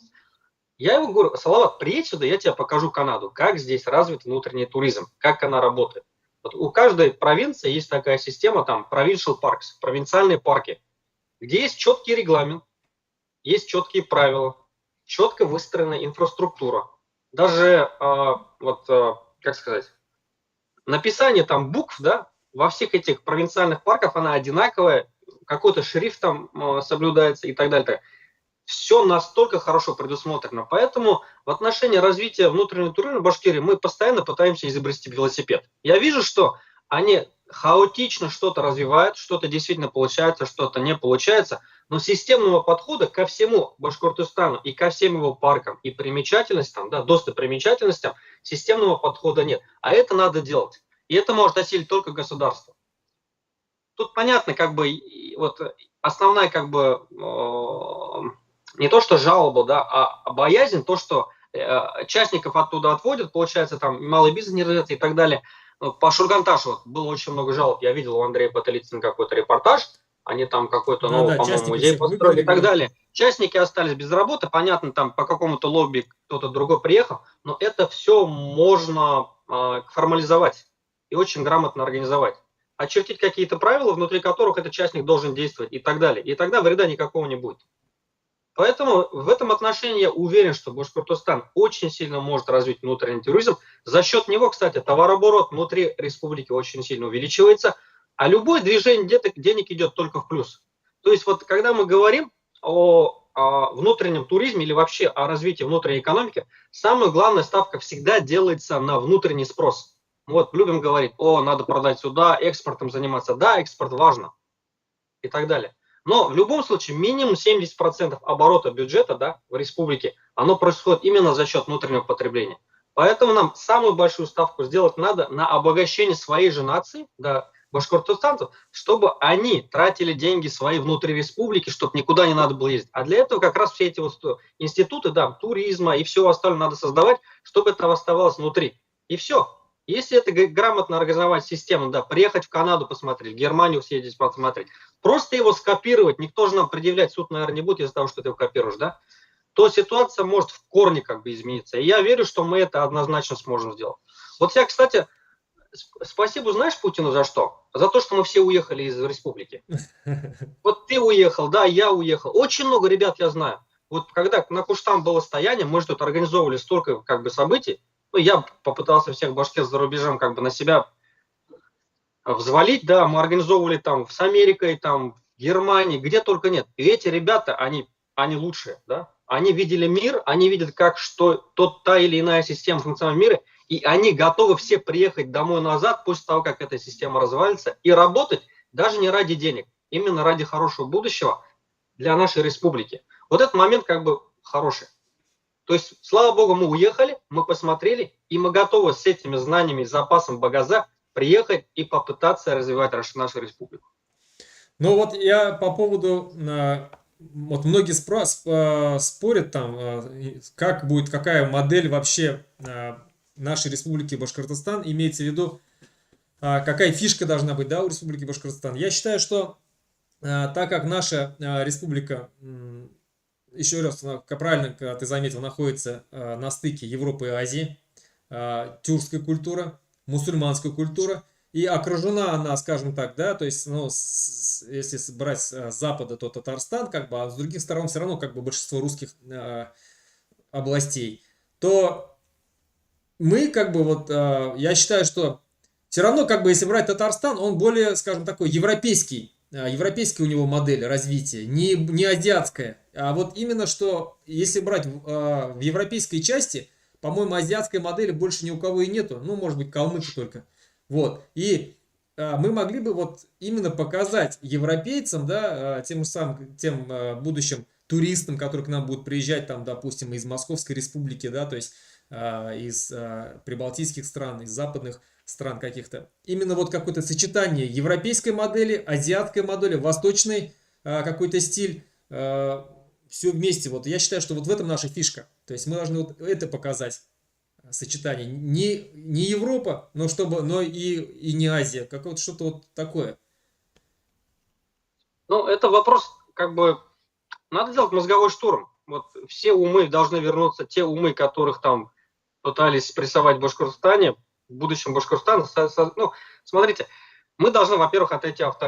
Speaker 2: Я ему говорю: Салават, приедь сюда, я тебе покажу Канаду, как здесь развит внутренний туризм, как она работает. Вот у каждой провинции есть такая система, там, provincial parks, провинциальные парки, где есть четкий регламент, есть четкие правила, четко выстроенная инфраструктура. Даже, как сказать, написание там букв, да, во всех этих провинциальных парках, она одинаковая, какой-то шрифт там соблюдается и так далее. Все настолько хорошо предусмотрено. Поэтому в отношении развития внутреннего туризма в Башкирии мы постоянно пытаемся изобрести велосипед. Я вижу, что они хаотично что-то развивают, что-то действительно получается, что-то не получается, но системного подхода ко всему Башкортостану и ко всем его паркам и примечательностям, да, достопримечательностям, системного подхода нет. А это надо делать. И это может осилить только государство. Тут понятно, как бы, вот основная, как бы, не то что жалоба, да, а боязнь, то, что частников оттуда отводят, получается, там малый бизнес не развивается и так далее. По Шурганташу вот, было очень много жалоб. Я видел у Андрея Баталицына какой-то репортаж, они там какой-то новый,
Speaker 1: Да-да,
Speaker 2: по-моему,
Speaker 1: частники
Speaker 2: музей
Speaker 1: всех
Speaker 2: построили
Speaker 1: выгнали,
Speaker 2: и так
Speaker 1: говорят.
Speaker 2: далее. Частники остались без работы, понятно, там по какому-то лобби кто-то другой приехал, но это все можно формализовать и очень грамотно организовать. Очертить какие-то правила, внутри которых этот частник должен действовать и так далее. И тогда вреда никакого не будет. Поэтому в этом отношении я уверен, что Башкортостан очень сильно может развить внутренний туризм. За счет него, кстати, товарооборот внутри республики очень сильно увеличивается, а любое движение денег идет только в плюс. То есть вот когда мы говорим о внутреннем туризме или вообще о развитии внутренней экономики, самая главная ставка всегда делается на внутренний спрос. Вот любим говорить: о, надо продать сюда, экспортом заниматься. Да, экспорт важно и так далее. Но в любом случае минимум 70% оборота бюджета, да, в республике, оно происходит именно за счет внутреннего потребления. Поэтому нам самую большую ставку сделать надо на обогащение своей же нации, да, башкортостанцев, чтобы они тратили деньги свои внутри республики, чтобы никуда не надо было ездить. А для этого как раз все эти вот институты, да, туризма и все остальное надо создавать, чтобы это оставалось внутри. И все. Если это грамотно организовать систему, да, приехать в Канаду посмотреть, в Германию съездить посмотреть, просто его скопировать, никто же нам предъявлять суд, наверное, не будет из-за того, что ты его копируешь, да, то ситуация может в корне как бы измениться. И я верю, что мы это однозначно сможем сделать. Вот я, кстати, спасибо, знаешь, Путину за что? За то, что мы все уехали из республики. Вот ты уехал, да, я уехал. Очень много ребят я знаю. Вот когда на Куштам было стояние, мы же тут организовывали столько как бы событий. Ну, я попытался всех башкир за рубежом как бы на себя взвалить, да, мы организовывали там с Америкой, там, в Германии, где только нет. И эти ребята, они лучшие, да. Они видели мир, они видят, как что та или иная система функционирует в мире, и они готовы все приехать домой назад после того, как эта система развалится, и работать даже не ради денег, именно ради хорошего будущего для нашей республики. Вот этот момент как бы хороший. То есть, слава богу, мы уехали, мы посмотрели, и мы готовы с этими знаниями и запасом багажа приехать и попытаться развивать нашу республику.
Speaker 1: Ну вот я по поводу, вот многие спорят там, как будет, какая модель вообще нашей республики Башкортостан, имеется в виду, какая фишка должна быть, да, у республики Башкортостан. Я считаю, что так как наша республика, еще раз, как правильно ты заметил, находится на стыке Европы и Азии, тюркская культура, мусульманская культура, и окружена она, скажем так, да, то есть, ну, если брать с запада, то Татарстан, как бы, а с других сторон все равно, как бы, большинство русских областей, то мы, как бы, вот, я считаю, что все равно, как бы, если брать Татарстан, он более, скажем, такой европейский, европейская у него модель развития, не азиатская, а вот именно что, если брать в европейской части, по-моему, азиатской модели больше ни у кого и нету, ну, может быть, калмыки только. Вот, и мы могли бы вот именно показать европейцам, да, тем самым, тем будущим туристам, которые к нам будут приезжать, там, допустим, из Московской республики, да, то есть из прибалтийских стран, из западных стран каких-то. Именно вот какое-то сочетание европейской модели, азиатской модели, восточный какой-то стиль, все вместе. Вот я считаю, что вот в этом наша фишка. То есть мы должны вот это показать, сочетание. Не Европа, но и не Азия. Какое-то что-то вот такое.
Speaker 2: Ну, это вопрос, как бы, надо делать мозговой штурм. Вот все умы должны вернуться, те умы, которых там пытались прессовать в Башкортостане, в будущем Башкортостана. Ну, смотрите, мы должны, во-первых, отойти от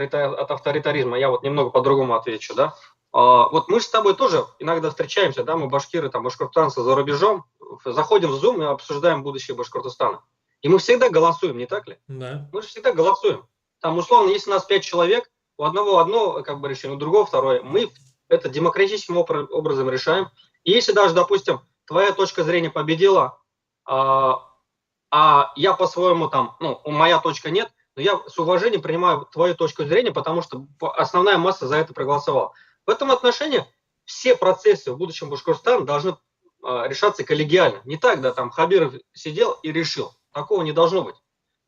Speaker 2: авторитаризма. Я вот немного по-другому отвечу, да. Вот мы же с тобой тоже иногда встречаемся, да, мы башкиры, там, башкортостанцы за рубежом, заходим в Zoom и обсуждаем будущее Башкортостана. И мы всегда голосуем, не так ли?
Speaker 1: Да.
Speaker 2: Мы же всегда голосуем. Там, условно, если у нас 5 человек, у одного одно как бы решение, у другого второе. Мы это демократическим образом решаем. И если даже, допустим, твоя точка зрения победила, а я по-своему там, ну, моя точка нет, но я с уважением принимаю твою точку зрения, потому что основная масса за это проголосовала. В этом отношении все процессы в будущем Башкортостана должны решаться коллегиально. Не так, да, там Хабиров сидел и решил. Такого не должно быть.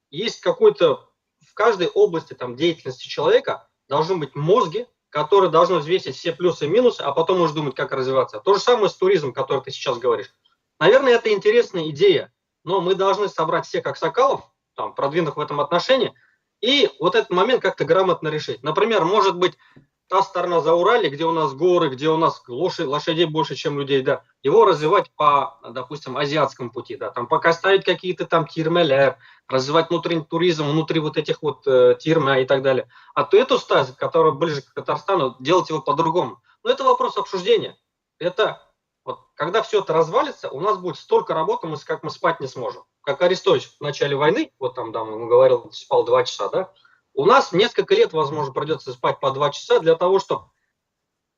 Speaker 2: Есть какой-то в каждой области там деятельности человека должны быть мозги, которые должны взвесить все плюсы и минусы, а потом уже думать, как развиваться. То же самое с туризмом, который ты сейчас говоришь. Наверное, это интересная идея, но мы должны собрать всех аксакалов, там, продвинутых в этом отношении, и вот этот момент как-то грамотно решить. Например, может быть, та сторона за Урале, где у нас горы, где у нас лошадей больше, чем людей, да, его развивать по, допустим, азиатскому пути, да, там пока ставить какие-то там тирмелер, развивать внутренний туризм, внутри вот этих вот тирма и так далее. А то эту стазь, которая ближе к Татарстану, делать его по-другому. Но это вопрос обсуждения. Это вот, когда все это развалится, у нас будет столько работы, как мы спать не сможем. Как Арестович в начале войны, вот там, да, он говорил, спал 2 часа, да, у нас несколько лет, возможно, придется спать по 2 часа для того, чтобы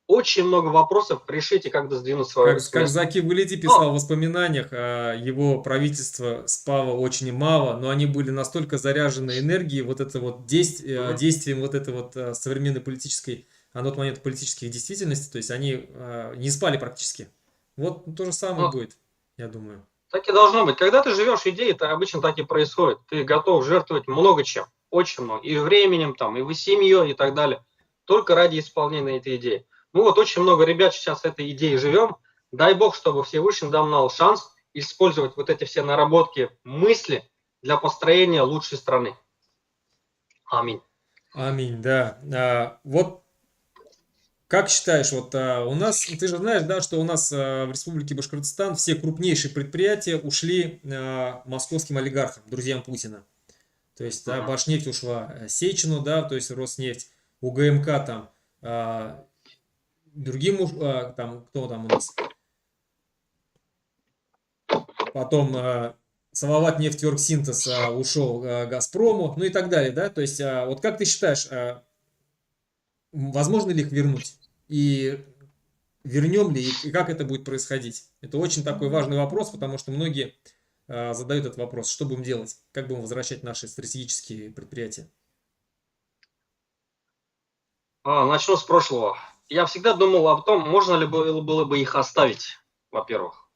Speaker 2: очень много вопросов решить и как-то сдвинуть свою...
Speaker 1: Как Заки Валиди писал в воспоминаниях, его правительство спало очень мало, но они были настолько заряжены энергией, вот это вот действием вот этой вот современной политической, на тот момент политических действительностей, то есть они не спали практически. Вот то же самое будет, я думаю.
Speaker 2: Так и должно быть. Когда ты живешь идеей, это обычно так и происходит. Ты готов жертвовать много чем, очень много. И временем, там, и семьей, и так далее. Только ради исполнения этой идеи. Мы вот очень много ребят сейчас этой идеей живем. Дай бог, чтобы Всевышний дал нам шанс использовать вот эти все наработки, мысли для построения лучшей страны. Аминь.
Speaker 1: Аминь, да. Вот как считаешь, вот у нас, ты же знаешь, да, что у нас в Республике Башкортостан все крупнейшие предприятия ушли московским олигархам, друзьям Путина. То есть, да, Башнефть ушла Сечину, да, то есть Роснефть, УГМК там, другим, там, кто там у нас? Потом Салават нефтеоргсинтез ушел Газпрому, ну и так далее, да, то есть, вот как ты считаешь, возможно ли их вернуть? И вернем ли, и как это будет происходить? Это очень такой важный вопрос, потому что многие задают этот вопрос. Что будем делать? Как будем возвращать наши стратегические предприятия?
Speaker 2: Начну с прошлого. Я всегда думал о том, можно ли было бы их оставить, во-первых.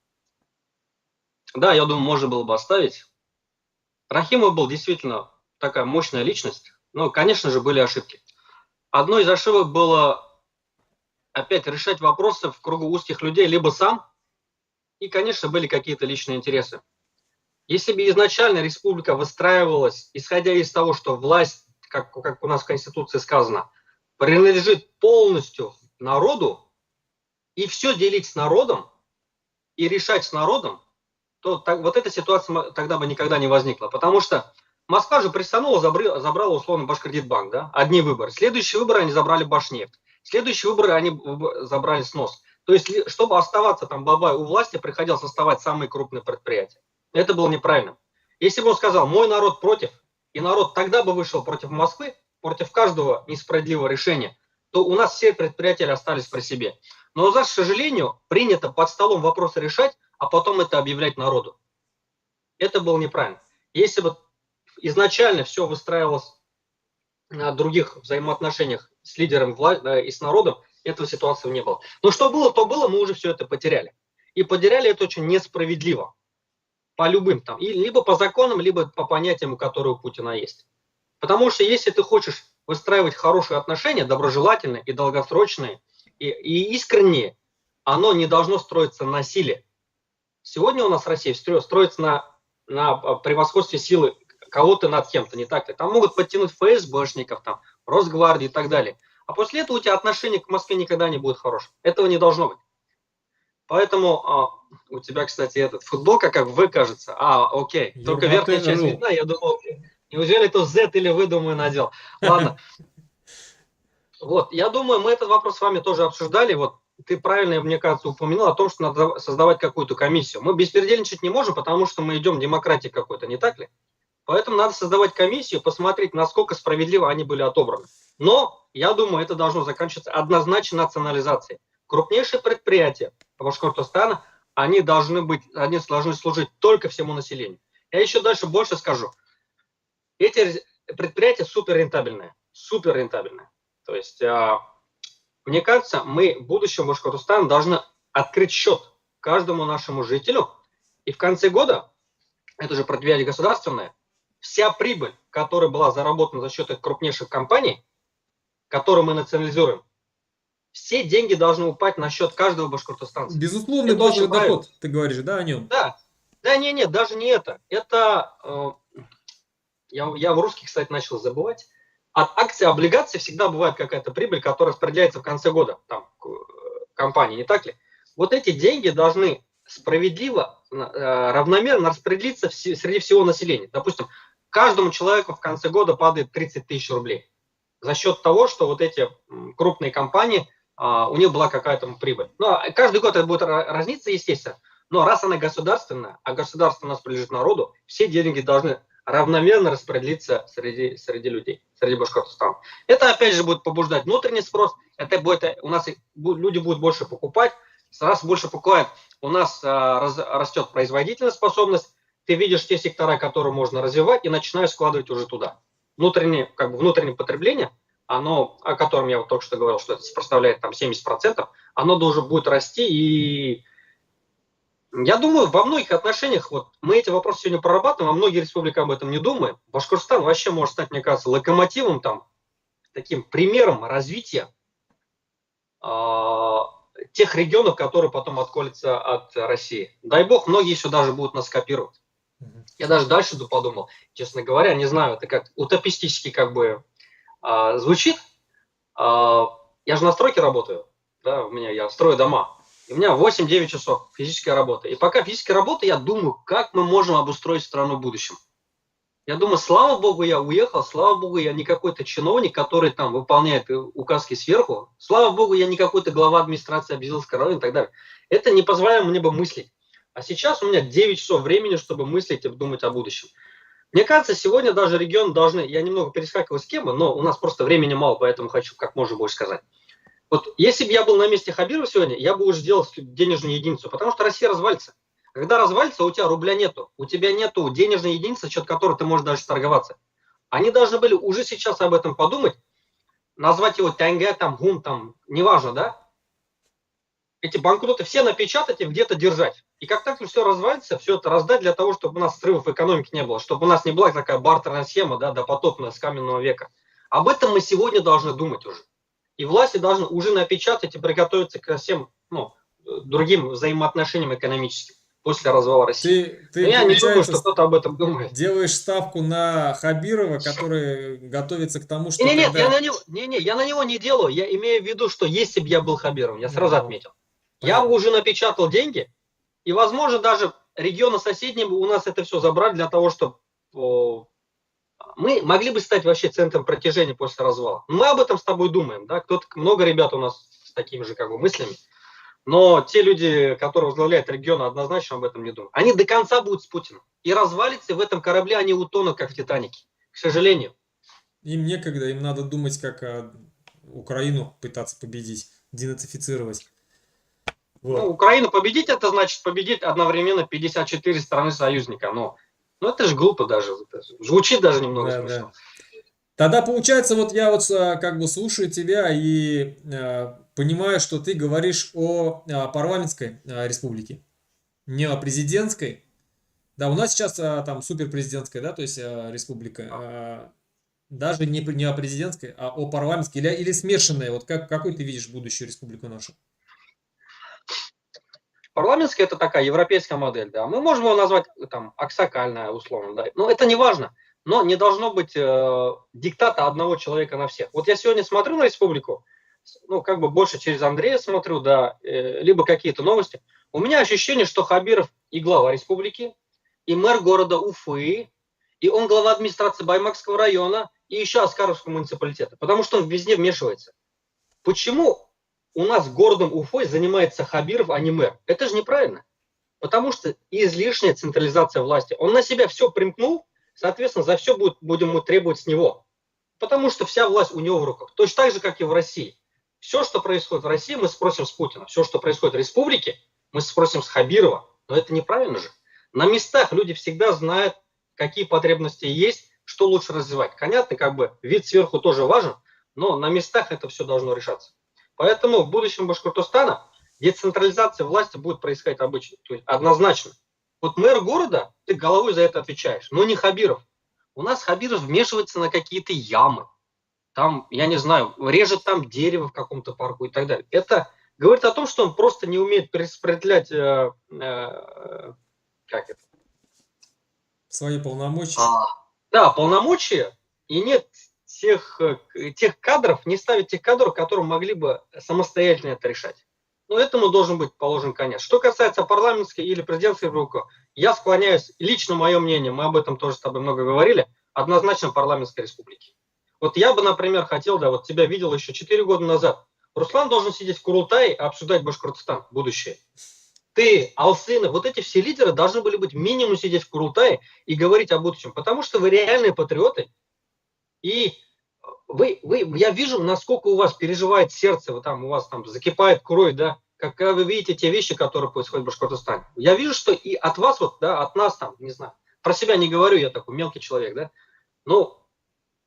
Speaker 2: Да, я думаю, можно было бы оставить. Рахимов был действительно такая мощная личность, но, конечно же, были ошибки. Одной из ошибок было опять решать вопросы в кругу узких людей либо сам, и, конечно, были какие-то личные интересы. Если бы изначально республика выстраивалась, исходя из того, что власть, как у нас в Конституции сказано, принадлежит полностью народу, и все делить с народом, и решать с народом, то вот эта ситуация тогда бы никогда не возникла. Потому что Москва же пристанула, забрала условно Башкирдитбанк, да, одни выборы. Следующие выборы они забрали Башнефть. Следующие выборы они забрали СНОС. То есть, чтобы оставаться там бабай у власти, приходилось оставать самые крупные предприятия. Это было неправильно. Если бы он сказал, мой народ против, и народ тогда бы вышел против Москвы, против каждого несправедливого решения, то у нас все предприятия остались при себе. Но у нас, к сожалению, принято под столом вопросы решать, а потом это объявлять народу. Это было неправильно. Если бы изначально все выстраивалось на других взаимоотношениях с лидером власти и с народом, этого ситуации не было. Но что было, то было, мы уже все это потеряли. И потеряли это очень несправедливо. по любым там, и либо по законам, либо по понятиям, которые у Путина есть. Потому что если ты хочешь выстраивать хорошие отношения, доброжелательные и долгосрочные, и искренние, оно не должно строиться на силе. Сегодня у нас Россия строится на превосходстве силы кого-то над кем-то, не так ли? Там могут подтянуть ФСБшников, там, Росгвардии и так далее. А после этого у тебя отношение к Москве никогда не будет хорошим. Этого не должно быть. Поэтому у тебя, кстати, этот футболка как В, кажется. Окей. Только верхняя часть видна. Я думал, неужели это Z или вы, думаю, надел. Ладно. Вот, я думаю, мы этот вопрос с вами тоже обсуждали. Вот ты правильно, мне кажется, упомянул о том, что надо создавать какую-то комиссию. Мы беспердельничать не можем, потому что мы идем демократии какой-то, не так ли? Поэтому надо создавать комиссию, посмотреть, насколько справедливо они были отобраны. Но, я думаю, это должно заканчиваться однозначно национализацией. Крупнейшие предприятия Башкортостана, они должны служить только всему населению. Я еще дальше больше скажу. Эти предприятия суперрентабельные. Суперрентабельные. То есть, мне кажется, мы в будущем Башкортостана должны открыть счет каждому нашему жителю. И в конце года, это же предприятие государственное, вся прибыль, которая была заработана за счет этих крупнейших компаний, которые мы национализируем, все деньги должны упасть на счет каждого башкортостанца.
Speaker 1: Безусловный базовый доход, ты говоришь, да, о нем?
Speaker 2: Да, нет, даже не это. Это, я в русских, кстати, начал забывать. От акций, облигаций всегда бывает какая-то прибыль, которая распределяется в конце года, там, компании, не так ли? Вот эти деньги должны справедливо, равномерно распределиться среди всего населения. Допустим, каждому человеку в конце года падает 30 тысяч рублей. За счет того, что вот эти крупные компании, у них была какая-то прибыль. Ну, каждый год это будет разниться, естественно. Но раз она государственная, а государство у нас принадлежит народу, все деньги должны равномерно распределиться среди людей, среди Башкортостана. Это, опять же, будет побуждать внутренний спрос. Это будет, у нас люди будут больше покупать. Раз больше покупают, у нас растет производительная способность. Ты видишь те сектора, которые можно развивать, и начинаешь складывать уже туда. Внутреннее потребление, оно, о котором я вот только что говорил, что это составляет там 70%, оно должно будет расти. И я думаю, во многих отношениях, вот мы эти вопросы сегодня прорабатываем, а многие республики об этом не думают. Башкортостан вообще может стать, мне кажется, локомотивом, там, таким примером развития тех регионов, которые потом отколются от России. Дай бог, многие еще даже будут нас копировать. Я даже дальше подумал, честно говоря, не знаю, это как утопистически как бы звучит. Я же на стройке работаю, да, я строю дома. И у меня 8-9 часов физической работы. И пока физической работы, я думаю, как мы можем обустроить страну в будущем. Я думаю, слава богу, я уехал, слава богу, я не какой-то чиновник, который там выполняет указки сверху. Слава богу, я не какой-то глава администрации Абзелилского района и так далее. Это не позволяет мне бы мыслить. А сейчас у меня 9 часов времени, чтобы мыслить и думать о будущем. Мне кажется, сегодня даже регионы должны, я немного перескакиваю с темы, но у нас просто времени мало, поэтому хочу как можно больше сказать. Вот если бы я был на месте Хабирова сегодня, я бы уже сделал денежную единицу, потому что Россия развалится. Когда развалится, у тебя рубля нету, у тебя нету денежной единицы, за счет которой ты можешь даже торговаться. Они должны были уже сейчас об этом подумать, назвать его тенге, там, гун, там, неважно, да? Эти банкноты все напечатать и где-то держать. И как только все развалится, все это раздать для того, чтобы у нас срывов экономики не было, чтобы у нас не была такая бартерная схема, да, допотопная с каменного века. Об этом мы сегодня должны думать уже. И власти должны уже напечатать и приготовиться ко всем другим взаимоотношениям экономическим после развала России.
Speaker 1: Ты
Speaker 2: я не думаю, что кто-то об этом думает.
Speaker 1: Делаешь ставку на Хабирова, который готовится к тому, что...
Speaker 2: Нет, я на него не делаю. Я имею в виду, что если бы я был Хабировым, я сразу отметил. Понятно. Я уже напечатал деньги, и, возможно, даже регионы соседние у нас это все забрали для того, чтобы мы могли бы стать вообще центром протяжения после развала. Мы об этом с тобой думаем, да? Много ребят у нас с такими же как бы мыслями. Но те люди, которые возглавляют регионы, однозначно об этом не думают. Они до конца будут с Путиным. И развалится в этом корабле, они утонут, как в Титанике. К сожалению.
Speaker 1: Им некогда, им надо думать, как Украину пытаться победить, денацифицировать.
Speaker 2: Вот. Ну, Украину победить, это значит победить одновременно 54 страны союзника. Но это же глупо даже. Звучит даже немного смешно.
Speaker 1: Да. Тогда получается, вот я вот как бы слушаю тебя и понимаю, что ты говоришь о парламентской республике, не о президентской. Да, у нас сейчас там суперпрезидентская, да, то есть республика. Даже не о президентской, а о парламентской или смешанная. Вот какой ты видишь будущую республику нашу?
Speaker 2: Парламентская это такая европейская модель, да. Мы можем его назвать там аксакальная, условно, да. Но это не важно. Но не должно быть диктата одного человека на всех. Вот я сегодня смотрю на республику, ну, как бы больше через Андрея смотрю, да, либо какие-то новости. У меня ощущение, что Хабиров и глава республики, и мэр города Уфы, и он глава администрации Баймакского района, и еще Аскаровского муниципалитета. Потому что он везде вмешивается. Почему у нас городом Уфой занимается Хабиров, а не мэр? Это же неправильно. Потому что излишняя централизация власти. Он на себя все примкнул, соответственно, за все будем мы требовать с него. Потому что вся власть у него в руках. Точно так же, как и в России. Все, что происходит в России, мы спросим с Путина. Все, что происходит в республике, мы спросим с Хабирова. Но это неправильно же. На местах люди всегда знают, какие потребности есть, что лучше развивать. Понятно, как бы вид сверху тоже важен, но на местах это все должно решаться. Поэтому в будущем Башкортостана децентрализация власти будет происходить обычно. То есть однозначно. Вот мэр города, ты головой за это отвечаешь, но не Хабиров. У нас Хабиров вмешивается на какие-то ямы. Там, я не знаю, режет там дерево в каком-то парку и так далее. Это говорит о том, что он просто не умеет перераспределять как это?
Speaker 1: Свои полномочия.
Speaker 2: Да, полномочия, и нет тех кадров, не ставить тех кадров, которые могли бы самостоятельно это решать. Но этому должен быть положен конец. Что касается парламентской или президентской группы, я склоняюсь, лично мое мнение, мы об этом тоже с тобой много говорили, однозначно парламентской республики. Вот я бы, например, хотел, да, вот тебя видел еще 4 года назад. Руслан должен сидеть в Курултае и обсуждать Башкортостан, будущее. Ты, Алсынов, вот эти все лидеры должны были быть минимум сидеть в Курултае и говорить о будущем, потому что вы реальные патриоты, и я вижу, насколько у вас переживает сердце, у вас там закипает кровь, да, когда вы видите те вещи, которые происходят в Башкортостане. Я вижу, что и от вас, вот, да, от нас там, не знаю, про себя не говорю, я такой мелкий человек, да, но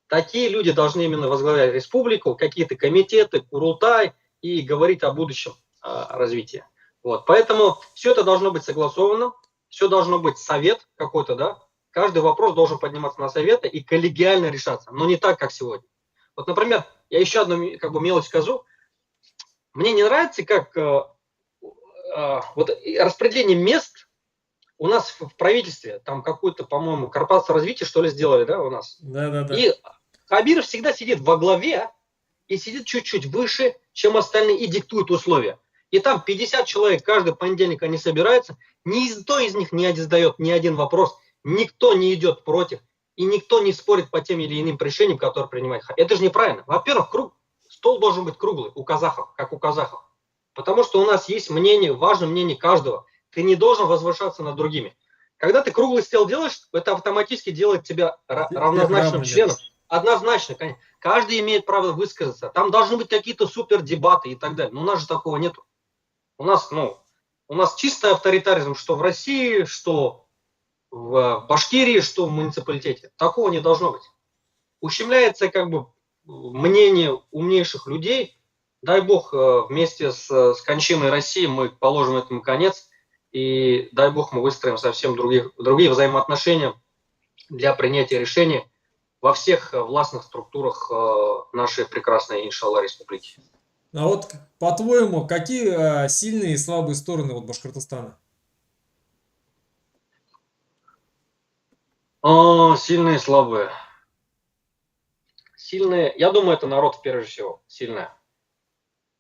Speaker 2: такие люди должны именно возглавлять республику, какие-то комитеты, Курултай и говорить о будущем развитии. Вот, поэтому все это должно быть согласовано, все должно быть совет какой-то, да, каждый вопрос должен подниматься на советы и коллегиально решаться, но не так, как сегодня. Вот, например, я еще одну как бы мелочь скажу. Мне не нравится, как вот распределение мест у нас в правительстве, там какую-то, по-моему, корпорацию развития, что ли, сделали, да, у нас.
Speaker 1: Да.
Speaker 2: И Хабиров всегда сидит во главе и сидит чуть-чуть выше, чем остальные, и диктует условия. И там 50 человек каждый понедельник они собираются, никто из них не задает ни один вопрос, никто не идет против, и никто не спорит по тем или иным решениям, которые принимает Хабиров. Это же неправильно. Во-первых, стол должен быть круглый у казахов, как у казахов. Потому что у нас есть мнение, важное мнение каждого. Ты не должен возвышаться над другими. Когда ты круглый стол делаешь, это автоматически делает тебя равнозначным членом. Однозначно, конечно. Каждый имеет право высказаться. Там должны быть какие-то супер дебаты и так далее. Но у нас же такого нету. У нас чистый авторитаризм, что в России, что в Башкирии, что в муниципалитете. Такого не должно быть. Ущемляется как бы мнение умнейших людей. Дай бог, вместе с кончиной России мы положим этому конец. И дай бог, мы выстроим совсем другие взаимоотношения для принятия решений во всех властных структурах нашей прекрасной, иншалла, республики.
Speaker 1: А вот, по-твоему, какие сильные и слабые стороны вот Башкортостана?
Speaker 2: Сильные и слабые. Сильные, я думаю, это народ прежде всего, сильное.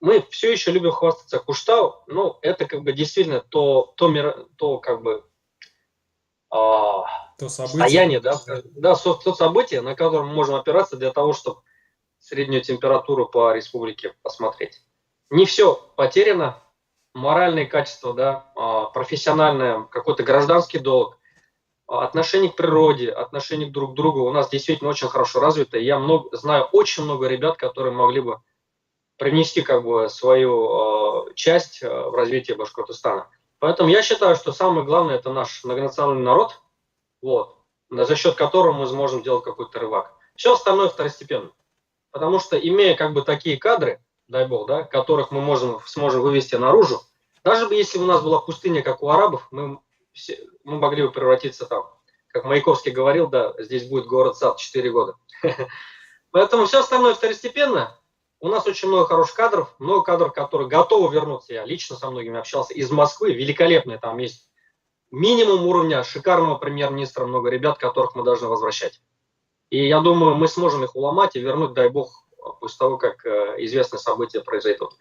Speaker 2: Мы все еще любим хвастаться Куштау, но это как бы действительно то состояние, да, то событие, на котором мы можем опираться для того, чтобы среднюю температуру по республике посмотреть. Не все потеряно, моральные качества, да, профессиональное, какой-то гражданский долг, отношение к природе, отношение друг к другу у нас действительно очень хорошо развито. Я знаю очень много ребят, которые могли бы привнести как бы свою часть в развитие Башкортостана. Поэтому я считаю, что самое главное это наш многонациональный народ, вот, за счет которого мы сможем делать какой-то рывок. Все остальное второстепенно. Потому что имея как бы такие кадры, дай бог, да, которых мы сможем вывести наружу, даже если у нас была пустыня, как у арабов, мы мы могли бы превратиться там, как Маяковский говорил, да, здесь будет город-сад 4 года. Поэтому все остальное второстепенно. У нас очень много хороших кадров, которые готовы вернуться. Я лично со многими общался из Москвы, великолепные там есть. Минимум уровня шикарного премьер-министра, много ребят, которых мы должны возвращать. И я думаю, мы сможем их уломать и вернуть, дай бог, после того, как известные события произойдут.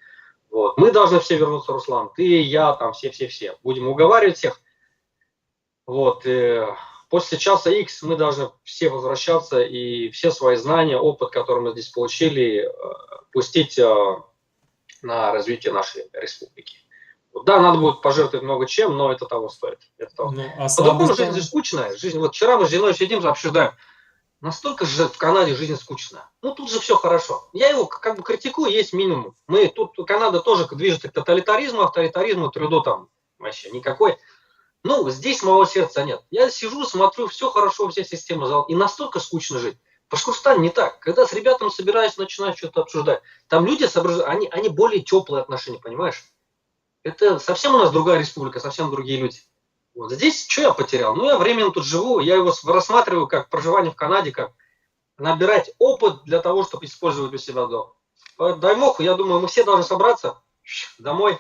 Speaker 2: Вот. Мы должны все вернуться, Руслан. Ты, я, там все. Будем уговаривать всех. Вот. И после часа X мы должны все возвращаться и все свои знания, опыт, который мы здесь получили, пустить на развитие нашей республики. Да, надо будет пожертвовать много чем, но это того стоит. По-другому жизнь скучная. Вот вчера мы с женой сидим, обсуждаем. Настолько же в Канаде жизнь скучная. Ну, тут же все хорошо. Я его как бы критикую, есть минимум. Канада тоже движется к тоталитаризму, авторитаризму, Трюдо там вообще никакой. Ну, здесь моего сердца нет. Я сижу, смотрю, все хорошо, вся система зал. И настолько скучно жить. В Башкортостане не так. Когда с ребятами собираюсь, начинаю что-то обсуждать. Там люди, они более теплые отношения, понимаешь? Это совсем у нас другая республика, совсем другие люди. Вот здесь что я потерял? Ну, я временно тут живу, я его рассматриваю как проживание в Канаде, как набирать опыт для того, чтобы использовать у себя дома. Дай бог, я думаю, мы все должны собраться домой.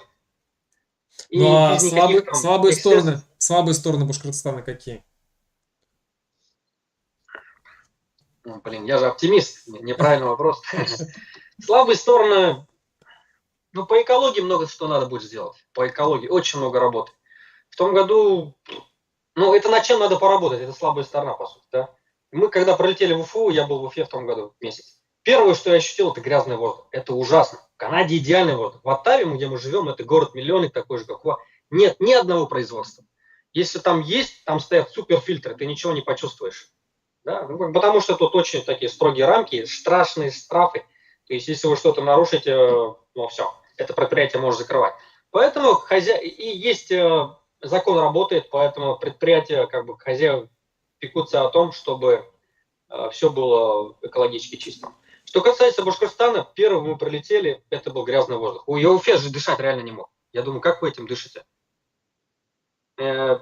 Speaker 1: Ну, а слабые стороны Башкортостана какие?
Speaker 2: Блин, я же оптимист, неправильный вопрос. Слабые стороны... Ну, по экологии много что надо будет сделать. По экологии очень много работы. В том году, это над чем надо поработать, это слабая сторона, по сути, да. Мы, когда прилетели в Уфу, я был в Уфе в том году месяц. Первое, что я ощутил, это грязный воздух. Это ужасно. В Канаде идеальный воздух. В Оттаве, где мы живем, это город-миллионник, такой же, как у вас. Нет ни одного производства. Если там есть, там стоят суперфильтры, ты ничего не почувствуешь. Да? Потому что тут очень такие строгие рамки, страшные штрафы. То есть, если вы что-то нарушите, все. Это предприятие может закрывать. Поэтому закон работает, поэтому предприятия, хозяева пекутся о том, чтобы все было экологически чистым. Что касается Башкортостана, первым мы прилетели, это был грязный воздух. Я в Уфе же дышать реально не мог. Я думаю, как вы этим дышите? Вина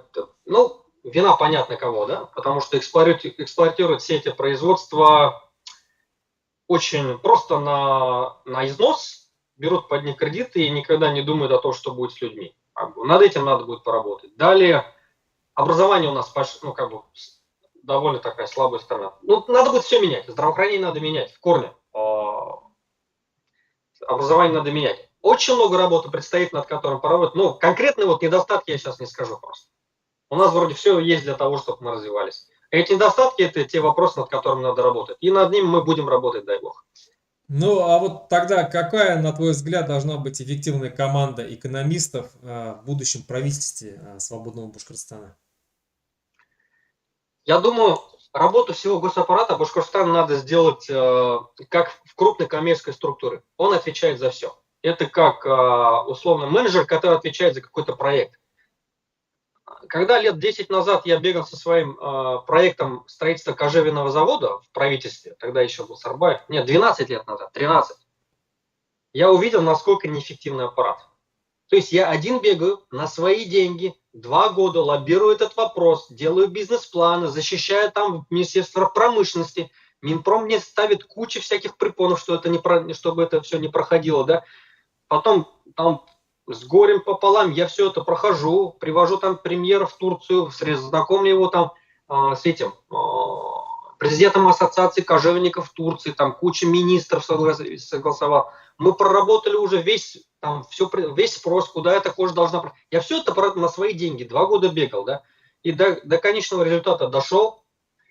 Speaker 2: понятно кого, да? Потому что эксплуатируют все эти производства очень просто на износ, берут под них кредиты и никогда не думают о том, что будет с людьми. Над этим надо будет поработать. Далее, образование у нас довольно такая слабая сторона. Надо будет все менять. Здравоохранение надо менять в корне. Образование надо менять. Очень много работы предстоит, над которым поработать. Конкретные недостатки я сейчас не скажу просто. У нас вроде все есть для того, чтобы мы развивались. Эти недостатки – это те вопросы, над которыми надо работать. И над ними мы будем работать, дай бог.
Speaker 1: Ну, а вот тогда какая, на твой взгляд, должна быть эффективная команда экономистов в будущем правительстве свободного Башкортостана?
Speaker 2: Я думаю, работу всего госаппарата Башкортостана надо сделать как в крупной коммерческой структуре. Он отвечает за все. Это как, условно, менеджер, который отвечает за какой-то проект. Когда лет 10 назад я бегал со своим проектом строительства кожевенного завода в правительстве, тогда еще был Сарбаев, 12 лет назад, 13, я увидел, насколько неэффективный аппарат. То есть я один бегаю на свои деньги, 2 года лоббирую этот вопрос, делаю бизнес-планы, защищаю там Министерство промышленности, Минпром мне ставит кучу всяких препонов, чтобы это все не проходило, да. Потом там с горем пополам я все это прохожу, привожу там премьера в Турцию, знакомлю его там с этим президентом ассоциации кожевенников Турции, там куча министров согласовал. Мы проработали уже весь спрос, куда эта кожа должна... Я все это на свои деньги, 2 года бегал, да, и до конечного результата дошел.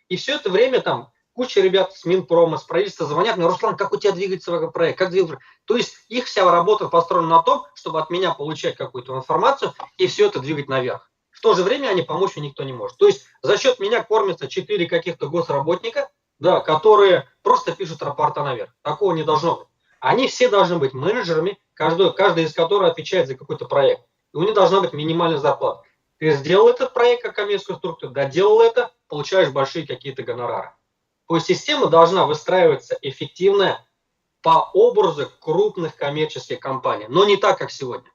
Speaker 2: И все это время там куча ребят с Минпрома, с правительства звонят мне: Руслан, как у тебя двигается проект, как двигается? То есть их вся работа построена на том, чтобы от меня получать какую-то информацию и все это двигать наверх. В то же время они помочь мне никто не может. То есть за счет меня кормятся 4 каких-то госработника, да, которые просто пишут рапорта наверх. Такого не должно быть. Они все должны быть менеджерами, каждый из которых отвечает за какой-то проект. И у них должна быть минимальная зарплата. Ты сделал этот проект как коммерческую структуру, доделал это, получаешь большие какие-то гонорары. То есть система должна выстраиваться эффективная по образу крупных коммерческих компаний, но не так, как сегодня.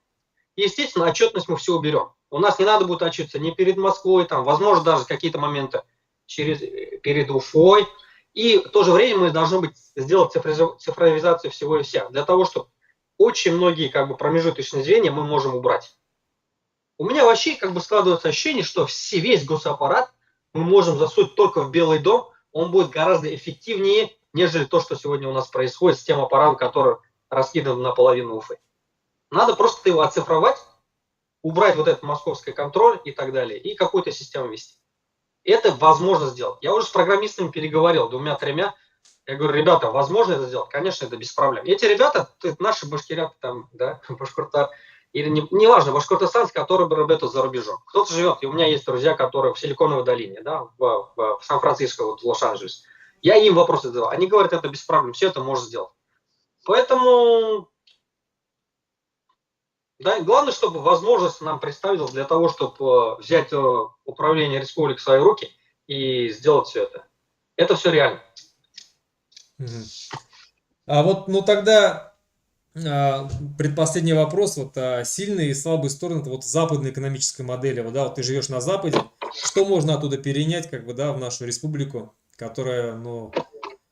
Speaker 2: Естественно, отчетность мы все уберем. У нас не надо будет отчиться ни перед Москвой, там, возможно, даже какие-то моменты перед Уфой. И в то же время мы должны сделать цифровизацию всего и вся, для того, чтобы очень многие как бы промежуточные звенья мы можем убрать. У меня вообще как бы складывается ощущение, что весь госаппарат мы можем засунуть только в Белый дом, он будет гораздо эффективнее, нежели то, что сегодня у нас происходит с тем аппаратом, который раскидан наполовину Уфы. Надо просто его оцифровать, убрать вот этот московский контроль и так далее, и какую-то систему вести. Это возможно сделать. Я уже с программистами переговорил, 2-3. Я говорю, ребята, возможно это сделать? Конечно, это без проблем. Эти ребята, это наши башкиряты, там, да, башкуртар, или неважно, башкортостанцы, которые работают за рубежом. Кто-то живет, и у меня есть друзья, которые в Силиконовой долине, да, в Сан-Франциско, вот в Лос-Анджелесе. Я им вопросы задавал. Они говорят, это без проблем, все это можно сделать. Поэтому, да, главное, чтобы возможность нам представилась для того, чтобы взять управление республикой в свои руки и сделать все это. Это все реально.
Speaker 1: А вот, ну тогда предпоследний вопрос, вот сильные и слабые стороны, это вот западной экономической модели, вот, да, вот ты живешь на Западе, что можно оттуда перенять, как бы, да, в нашу республику, которая, ну,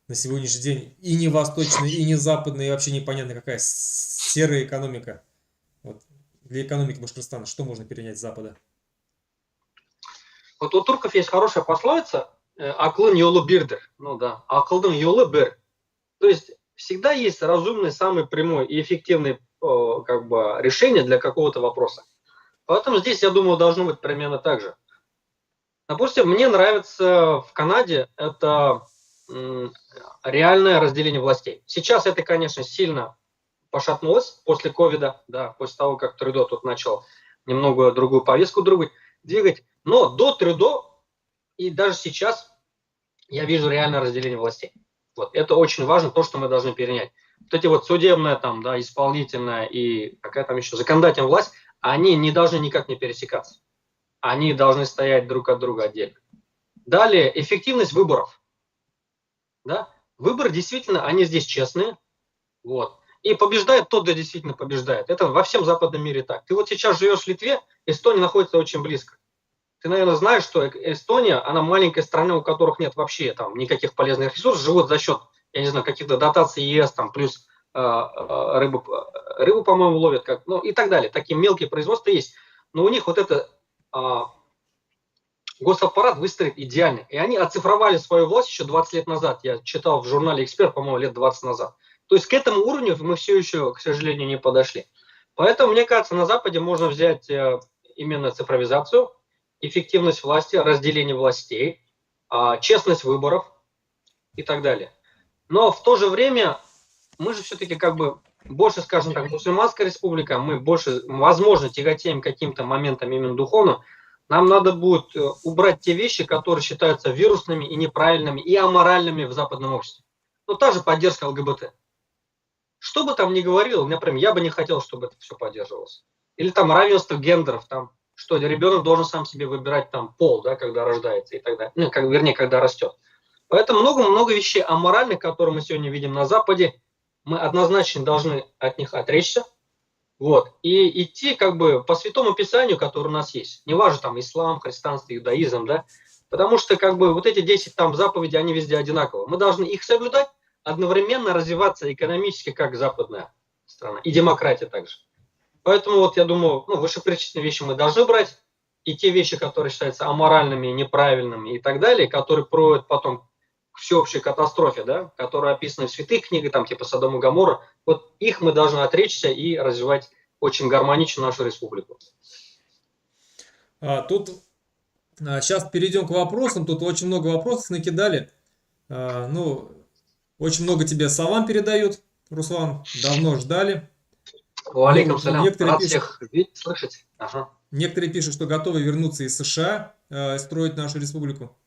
Speaker 1: на сегодняшний день и не восточная, и не западная, и вообще непонятно какая серая экономика. Вот, для экономики Башкортостана что можно перенять с Запада?
Speaker 2: Вот у турков есть хорошая пословица «Аклын йолы бирдир». Ну да, «Акылдың йолы бир». То есть всегда есть разумный, самый прямой и эффективный как бы, решение для какого-то вопроса. Поэтому здесь, я думаю, должно быть примерно так же. Допустим, мне нравится в Канаде это реальное разделение властей. Сейчас это, конечно, сильно пошатнулось после ковида, да, после того, как Трюдо тут начал немного другую повестку двигать. Но до Трюдо и даже сейчас я вижу реальное разделение властей. Вот, это очень важно, то, что мы должны перенять. Вот эти вот судебная, там, да, исполнительная и какая там еще законодательная власть, они не должны никак не пересекаться. Они должны стоять друг от друга отдельно. Далее, эффективность выборов. Да? Выборы действительно, они здесь честные. Вот. И побеждает тот, кто действительно побеждает. Это во всем западном мире так. Ты вот сейчас живешь в Литве, Эстония находится очень близко. Ты, наверное, знаешь, что Эстония, она маленькая страна, у которых нет вообще там никаких полезных ресурсов, живут за счет, я не знаю, каких-то дотаций ЕС, там, плюс рыбу, по-моему, ловят, как, ну и так далее. Такие мелкие производства есть. Но у них вот это госаппарат выстроит идеально. И они оцифровали свою власть еще 20 лет назад. Я читал в журнале «Эксперт», по-моему, лет 20 назад. То есть к этому уровню мы все еще, к сожалению, не подошли. Поэтому, мне кажется, на Западе можно взять именно цифровизацию, эффективность власти, разделение властей, честность выборов и так далее. Но в то же время мы же все-таки как бы больше, скажем так, мусульманская республика, мы больше, возможно, тяготеем каким-то моментом именно духовным. Нам надо будет убрать те вещи, которые считаются вирусными и неправильными, и аморальными в западном обществе. Ну, та же поддержка ЛГБТ. Что бы там ни говорил, например, я бы не хотел, чтобы это все поддерживалось. Или там равенство гендеров, там, что ребенок должен сам себе выбирать там пол, да, когда рождается и так далее. Ну, вернее, когда растет. Поэтому много-много вещей аморальных, которые мы сегодня видим на Западе, мы однозначно должны от них отречься. Вот, и идти как бы по Святому Писанию, которое у нас есть. Неважно там ислам, христианство, иудаизм, да. Потому что как бы вот эти 10 там заповедей, они везде одинаковые. Мы должны их соблюдать, одновременно развиваться экономически, как западная страна, и демократия также. Поэтому вот я думаю, ну, вышеперечисленные вещи мы должны брать, и те вещи, которые считаются аморальными, неправильными и так далее, которые приводят потом к всеобщей катастрофе, да, которые описаны в святых книгах, там типа Содом и Гоморра, вот их мы должны отречься и развивать очень гармонично нашу республику.
Speaker 1: Тут сейчас перейдем к вопросам. Тут очень много вопросов накидали. Ну, очень много тебе салам передают, Руслан. Давно ждали.
Speaker 2: Алейкум салям.
Speaker 1: Некоторые
Speaker 2: Рад
Speaker 1: пишут,
Speaker 2: всех видеть, слышать. Ага.
Speaker 1: Некоторые пишут, что готовы вернуться из США, строить нашу республику.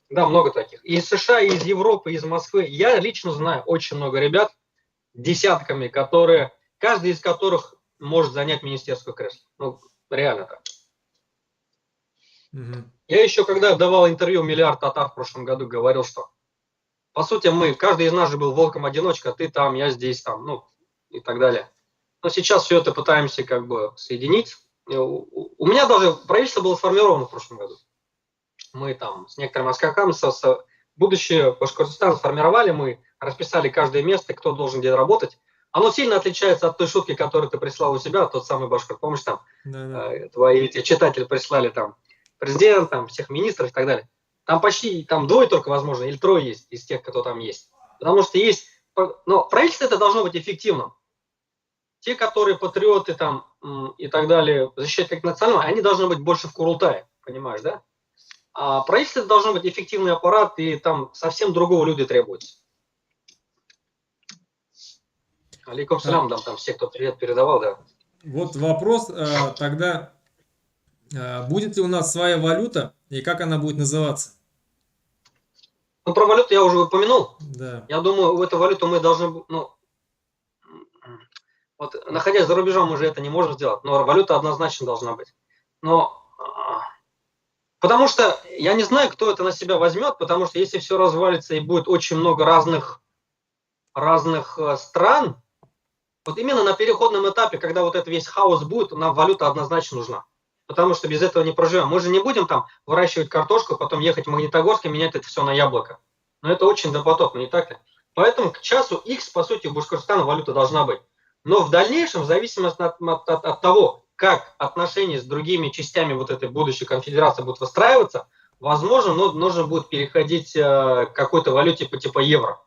Speaker 2: Да, много таких. И из США, и из Европы, и из Москвы. Я лично знаю очень много ребят, десятками, которые, каждый из которых может занять министерское кресло. Ну, реально так.
Speaker 1: Угу.
Speaker 2: Я еще, когда давал интервью «Миллиард татар» в прошлом году, говорил, что, по сути, каждый из нас же был волком-одиночка, ты там, я здесь, там, ну, и так далее. Но сейчас все это пытаемся как бы соединить, у меня даже правительство было сформировано в прошлом году. Мы там с некоторыми отскоками будущее Башкортостан сформировали, мы расписали каждое место, кто должен где работать. Оно сильно отличается от той шутки, которую ты прислал у себя, тот самый Башкорт. Помнишь, там твои читатели прислали там президент, там, всех министров и так далее. Там почти там двое только возможно, или трое есть из тех, кто там есть. Потому что есть... Но правительство это должно быть эффективным. Те, которые патриоты там и так далее, защищать как национального, они должны быть больше в Курултае, понимаешь, да? А правительство это должно быть эффективный аппарат, и там совсем другого люди требуется. Алейкум салям, там все, кто привет передавал, да.
Speaker 1: Вот вопрос тогда, будет ли у нас своя валюта и как она будет называться?
Speaker 2: Ну, про валюту я уже упомянул.
Speaker 1: Да.
Speaker 2: Я думаю, в эту валюту мы должны... Ну, вот, находясь за рубежом, мы же это не можем сделать, но валюта однозначно должна быть. Но... Потому что я не знаю, кто это на себя возьмет, потому что если все развалится и будет очень много разных стран, вот именно на переходном этапе, когда вот этот весь хаос будет, нам валюта однозначно нужна. Потому что без этого не проживем. Мы же не будем там выращивать картошку, потом ехать в Магнитогорск и менять это все на яблоко. Но это очень допотопно, не так ли? Поэтому к часу X, по сути, у Башкортостана валюта должна быть. Но в дальнейшем, в зависимости от того, как отношения с другими частями вот этой будущей конфедерации будут выстраиваться, возможно, нужно будет переходить к какой-то валюте типа евро.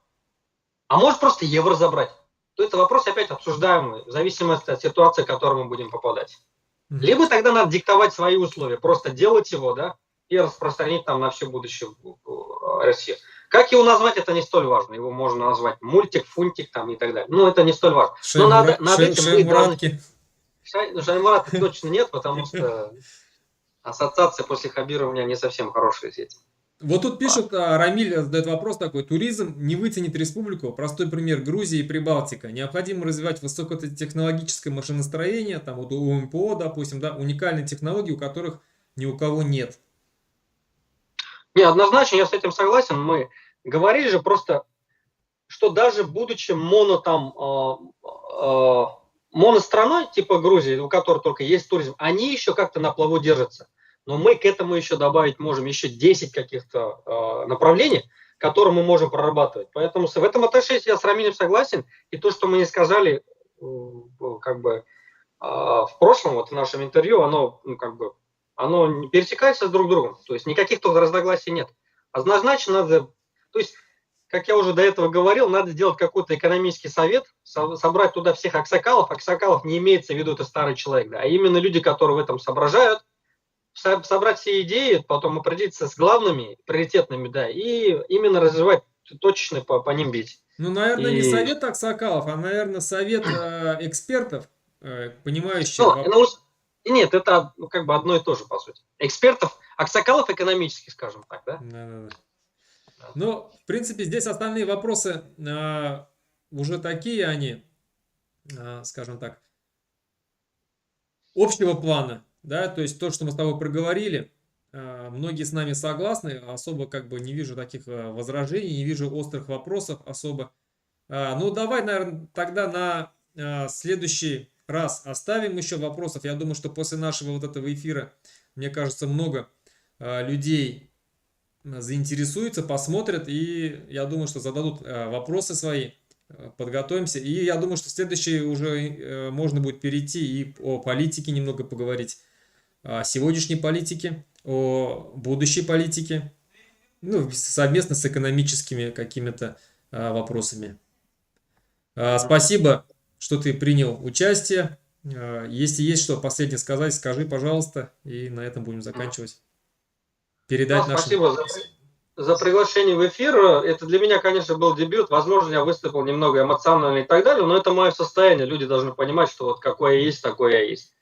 Speaker 2: А может просто евро забрать. То это вопрос опять обсуждаемый, в зависимости от ситуации, в которую мы будем попадать. Либо тогда надо диктовать свои условия, просто делать его, да, и распространить там на всю будущую Россию. Как его назвать, это не столь важно. Его можно назвать мультик, фунтик там и так далее. Но это не столь важно. Но над этим мы должны... Шаймуратки точно нет, потому что ассоциация после Хабира у меня не совсем хорошая с этим.
Speaker 1: Вот тут пишут, Рамиль задает вопрос такой: туризм не вытянет республику. Простой пример: Грузия и Прибалтика. Необходимо развивать высокотехнологическое машиностроение, там вот у МПО, допустим, да, уникальные технологии, у которых ни у кого нет.
Speaker 2: Не, однозначно я с этим согласен. Мы говорили же просто, что даже будучи моностраной, типа Грузии, у которой только есть туризм, они еще как-то на плаву держатся. Но мы к этому еще добавить можем еще 10 каких-то направлений, которые мы можем прорабатывать. Поэтому в этом отношении я с Рамилем согласен. И то, что мы не сказали как бы в прошлом, вот в нашем интервью, оно оно пересекается с друг другом. То есть никаких тут разногласий нет. Однозначно надо... То есть, как я уже до этого говорил, надо сделать какой-то экономический совет, собрать туда всех аксакалов. Аксакалов не имеется в виду это старый человек, да, а именно люди, которые в этом соображают, собрать все идеи, потом определиться с главными, приоритетными, да, и именно развивать точечно по ним бить.
Speaker 1: Ну, наверное, не совет аксакалов, а, наверное, совет экспертов, понимающих...
Speaker 2: Нет, это как бы одно и то же, по сути. Экспертов, аксакалов экономических, скажем так, да?
Speaker 1: Да. Ну, в принципе, здесь остальные вопросы уже такие, они, скажем так, общего плана. Да, то есть то, что мы с тобой проговорили, многие с нами согласны, особо как бы не вижу таких возражений, не вижу острых вопросов особо. Ну, давай, наверное, тогда на следующий раз оставим еще вопросов. Я думаю, что после нашего вот этого эфира, мне кажется, много людей заинтересуются, посмотрят, и я думаю, что зададут вопросы свои, подготовимся. И я думаю, что в следующий уже можно будет перейти и о политике немного поговорить. О сегодняшней политике, о будущей политике, ну, совместно с экономическими какими-то вопросами. Спасибо, что ты принял участие. Если есть что последнее сказать, скажи, пожалуйста, и на этом будем заканчивать. Передать нашим...
Speaker 2: Спасибо за приглашение в эфир. Это для меня, конечно, был дебют. Возможно, я выступил немного эмоционально и так далее, но это мое состояние. Люди должны понимать, что вот какое я есть, такое я есть.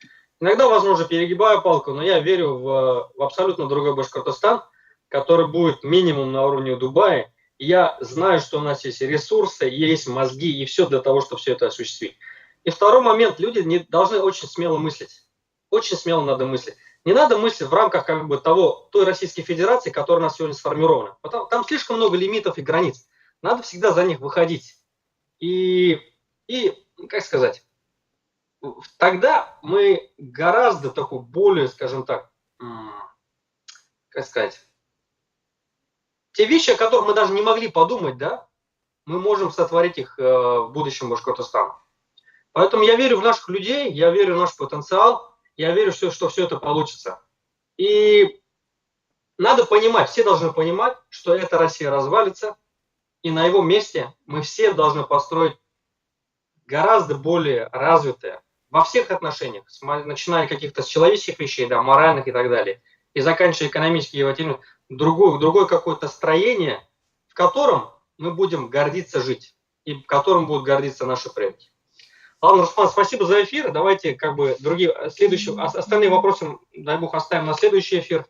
Speaker 2: Иногда, возможно, перегибаю палку, но я верю в абсолютно другой Башкортостан, который будет минимум на уровне Дубая. И я знаю, что у нас есть ресурсы, есть мозги и все для того, чтобы все это осуществить. И второй момент. Люди не должны очень смело мыслить. Очень смело надо мыслить. Не надо мыслить в рамках как бы той Российской Федерации, которая у нас сегодня сформирована. Там слишком много лимитов и границ. Надо всегда за них выходить. И как сказать... тогда мы гораздо такой более, скажем так, как сказать, те вещи, о которых мы даже не могли подумать, да, мы можем сотворить их в будущем Башкортостана. Поэтому я верю в наших людей, я верю в наш потенциал, я верю, что все это получится. И надо понимать, все должны понимать, что эта Россия развалится, и на его месте мы все должны построить гораздо более развитое во всех отношениях, начиная каких-то с человеческих вещей, да, моральных и так далее, и заканчивая экономически, другое какое-то строение, в котором мы будем гордиться жить, и в котором будут гордиться наши предки. Ладно, Руслан, спасибо за эфир. Давайте остальные вопросы, дай бог, оставим на следующий эфир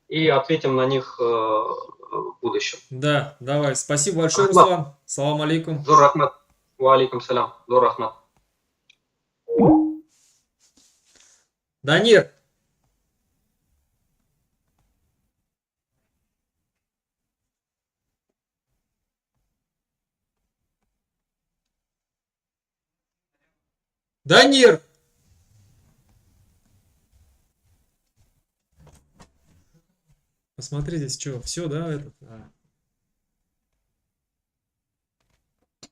Speaker 2: и ответим на них в будущем.
Speaker 1: Да, давай. Спасибо большое, Руслан. Салам алейкум.
Speaker 2: Зор рахмат. Ва алейкум салям. Зор рахмат.
Speaker 1: Данир. Данир. Посмотри здесь, что, все, да, этот?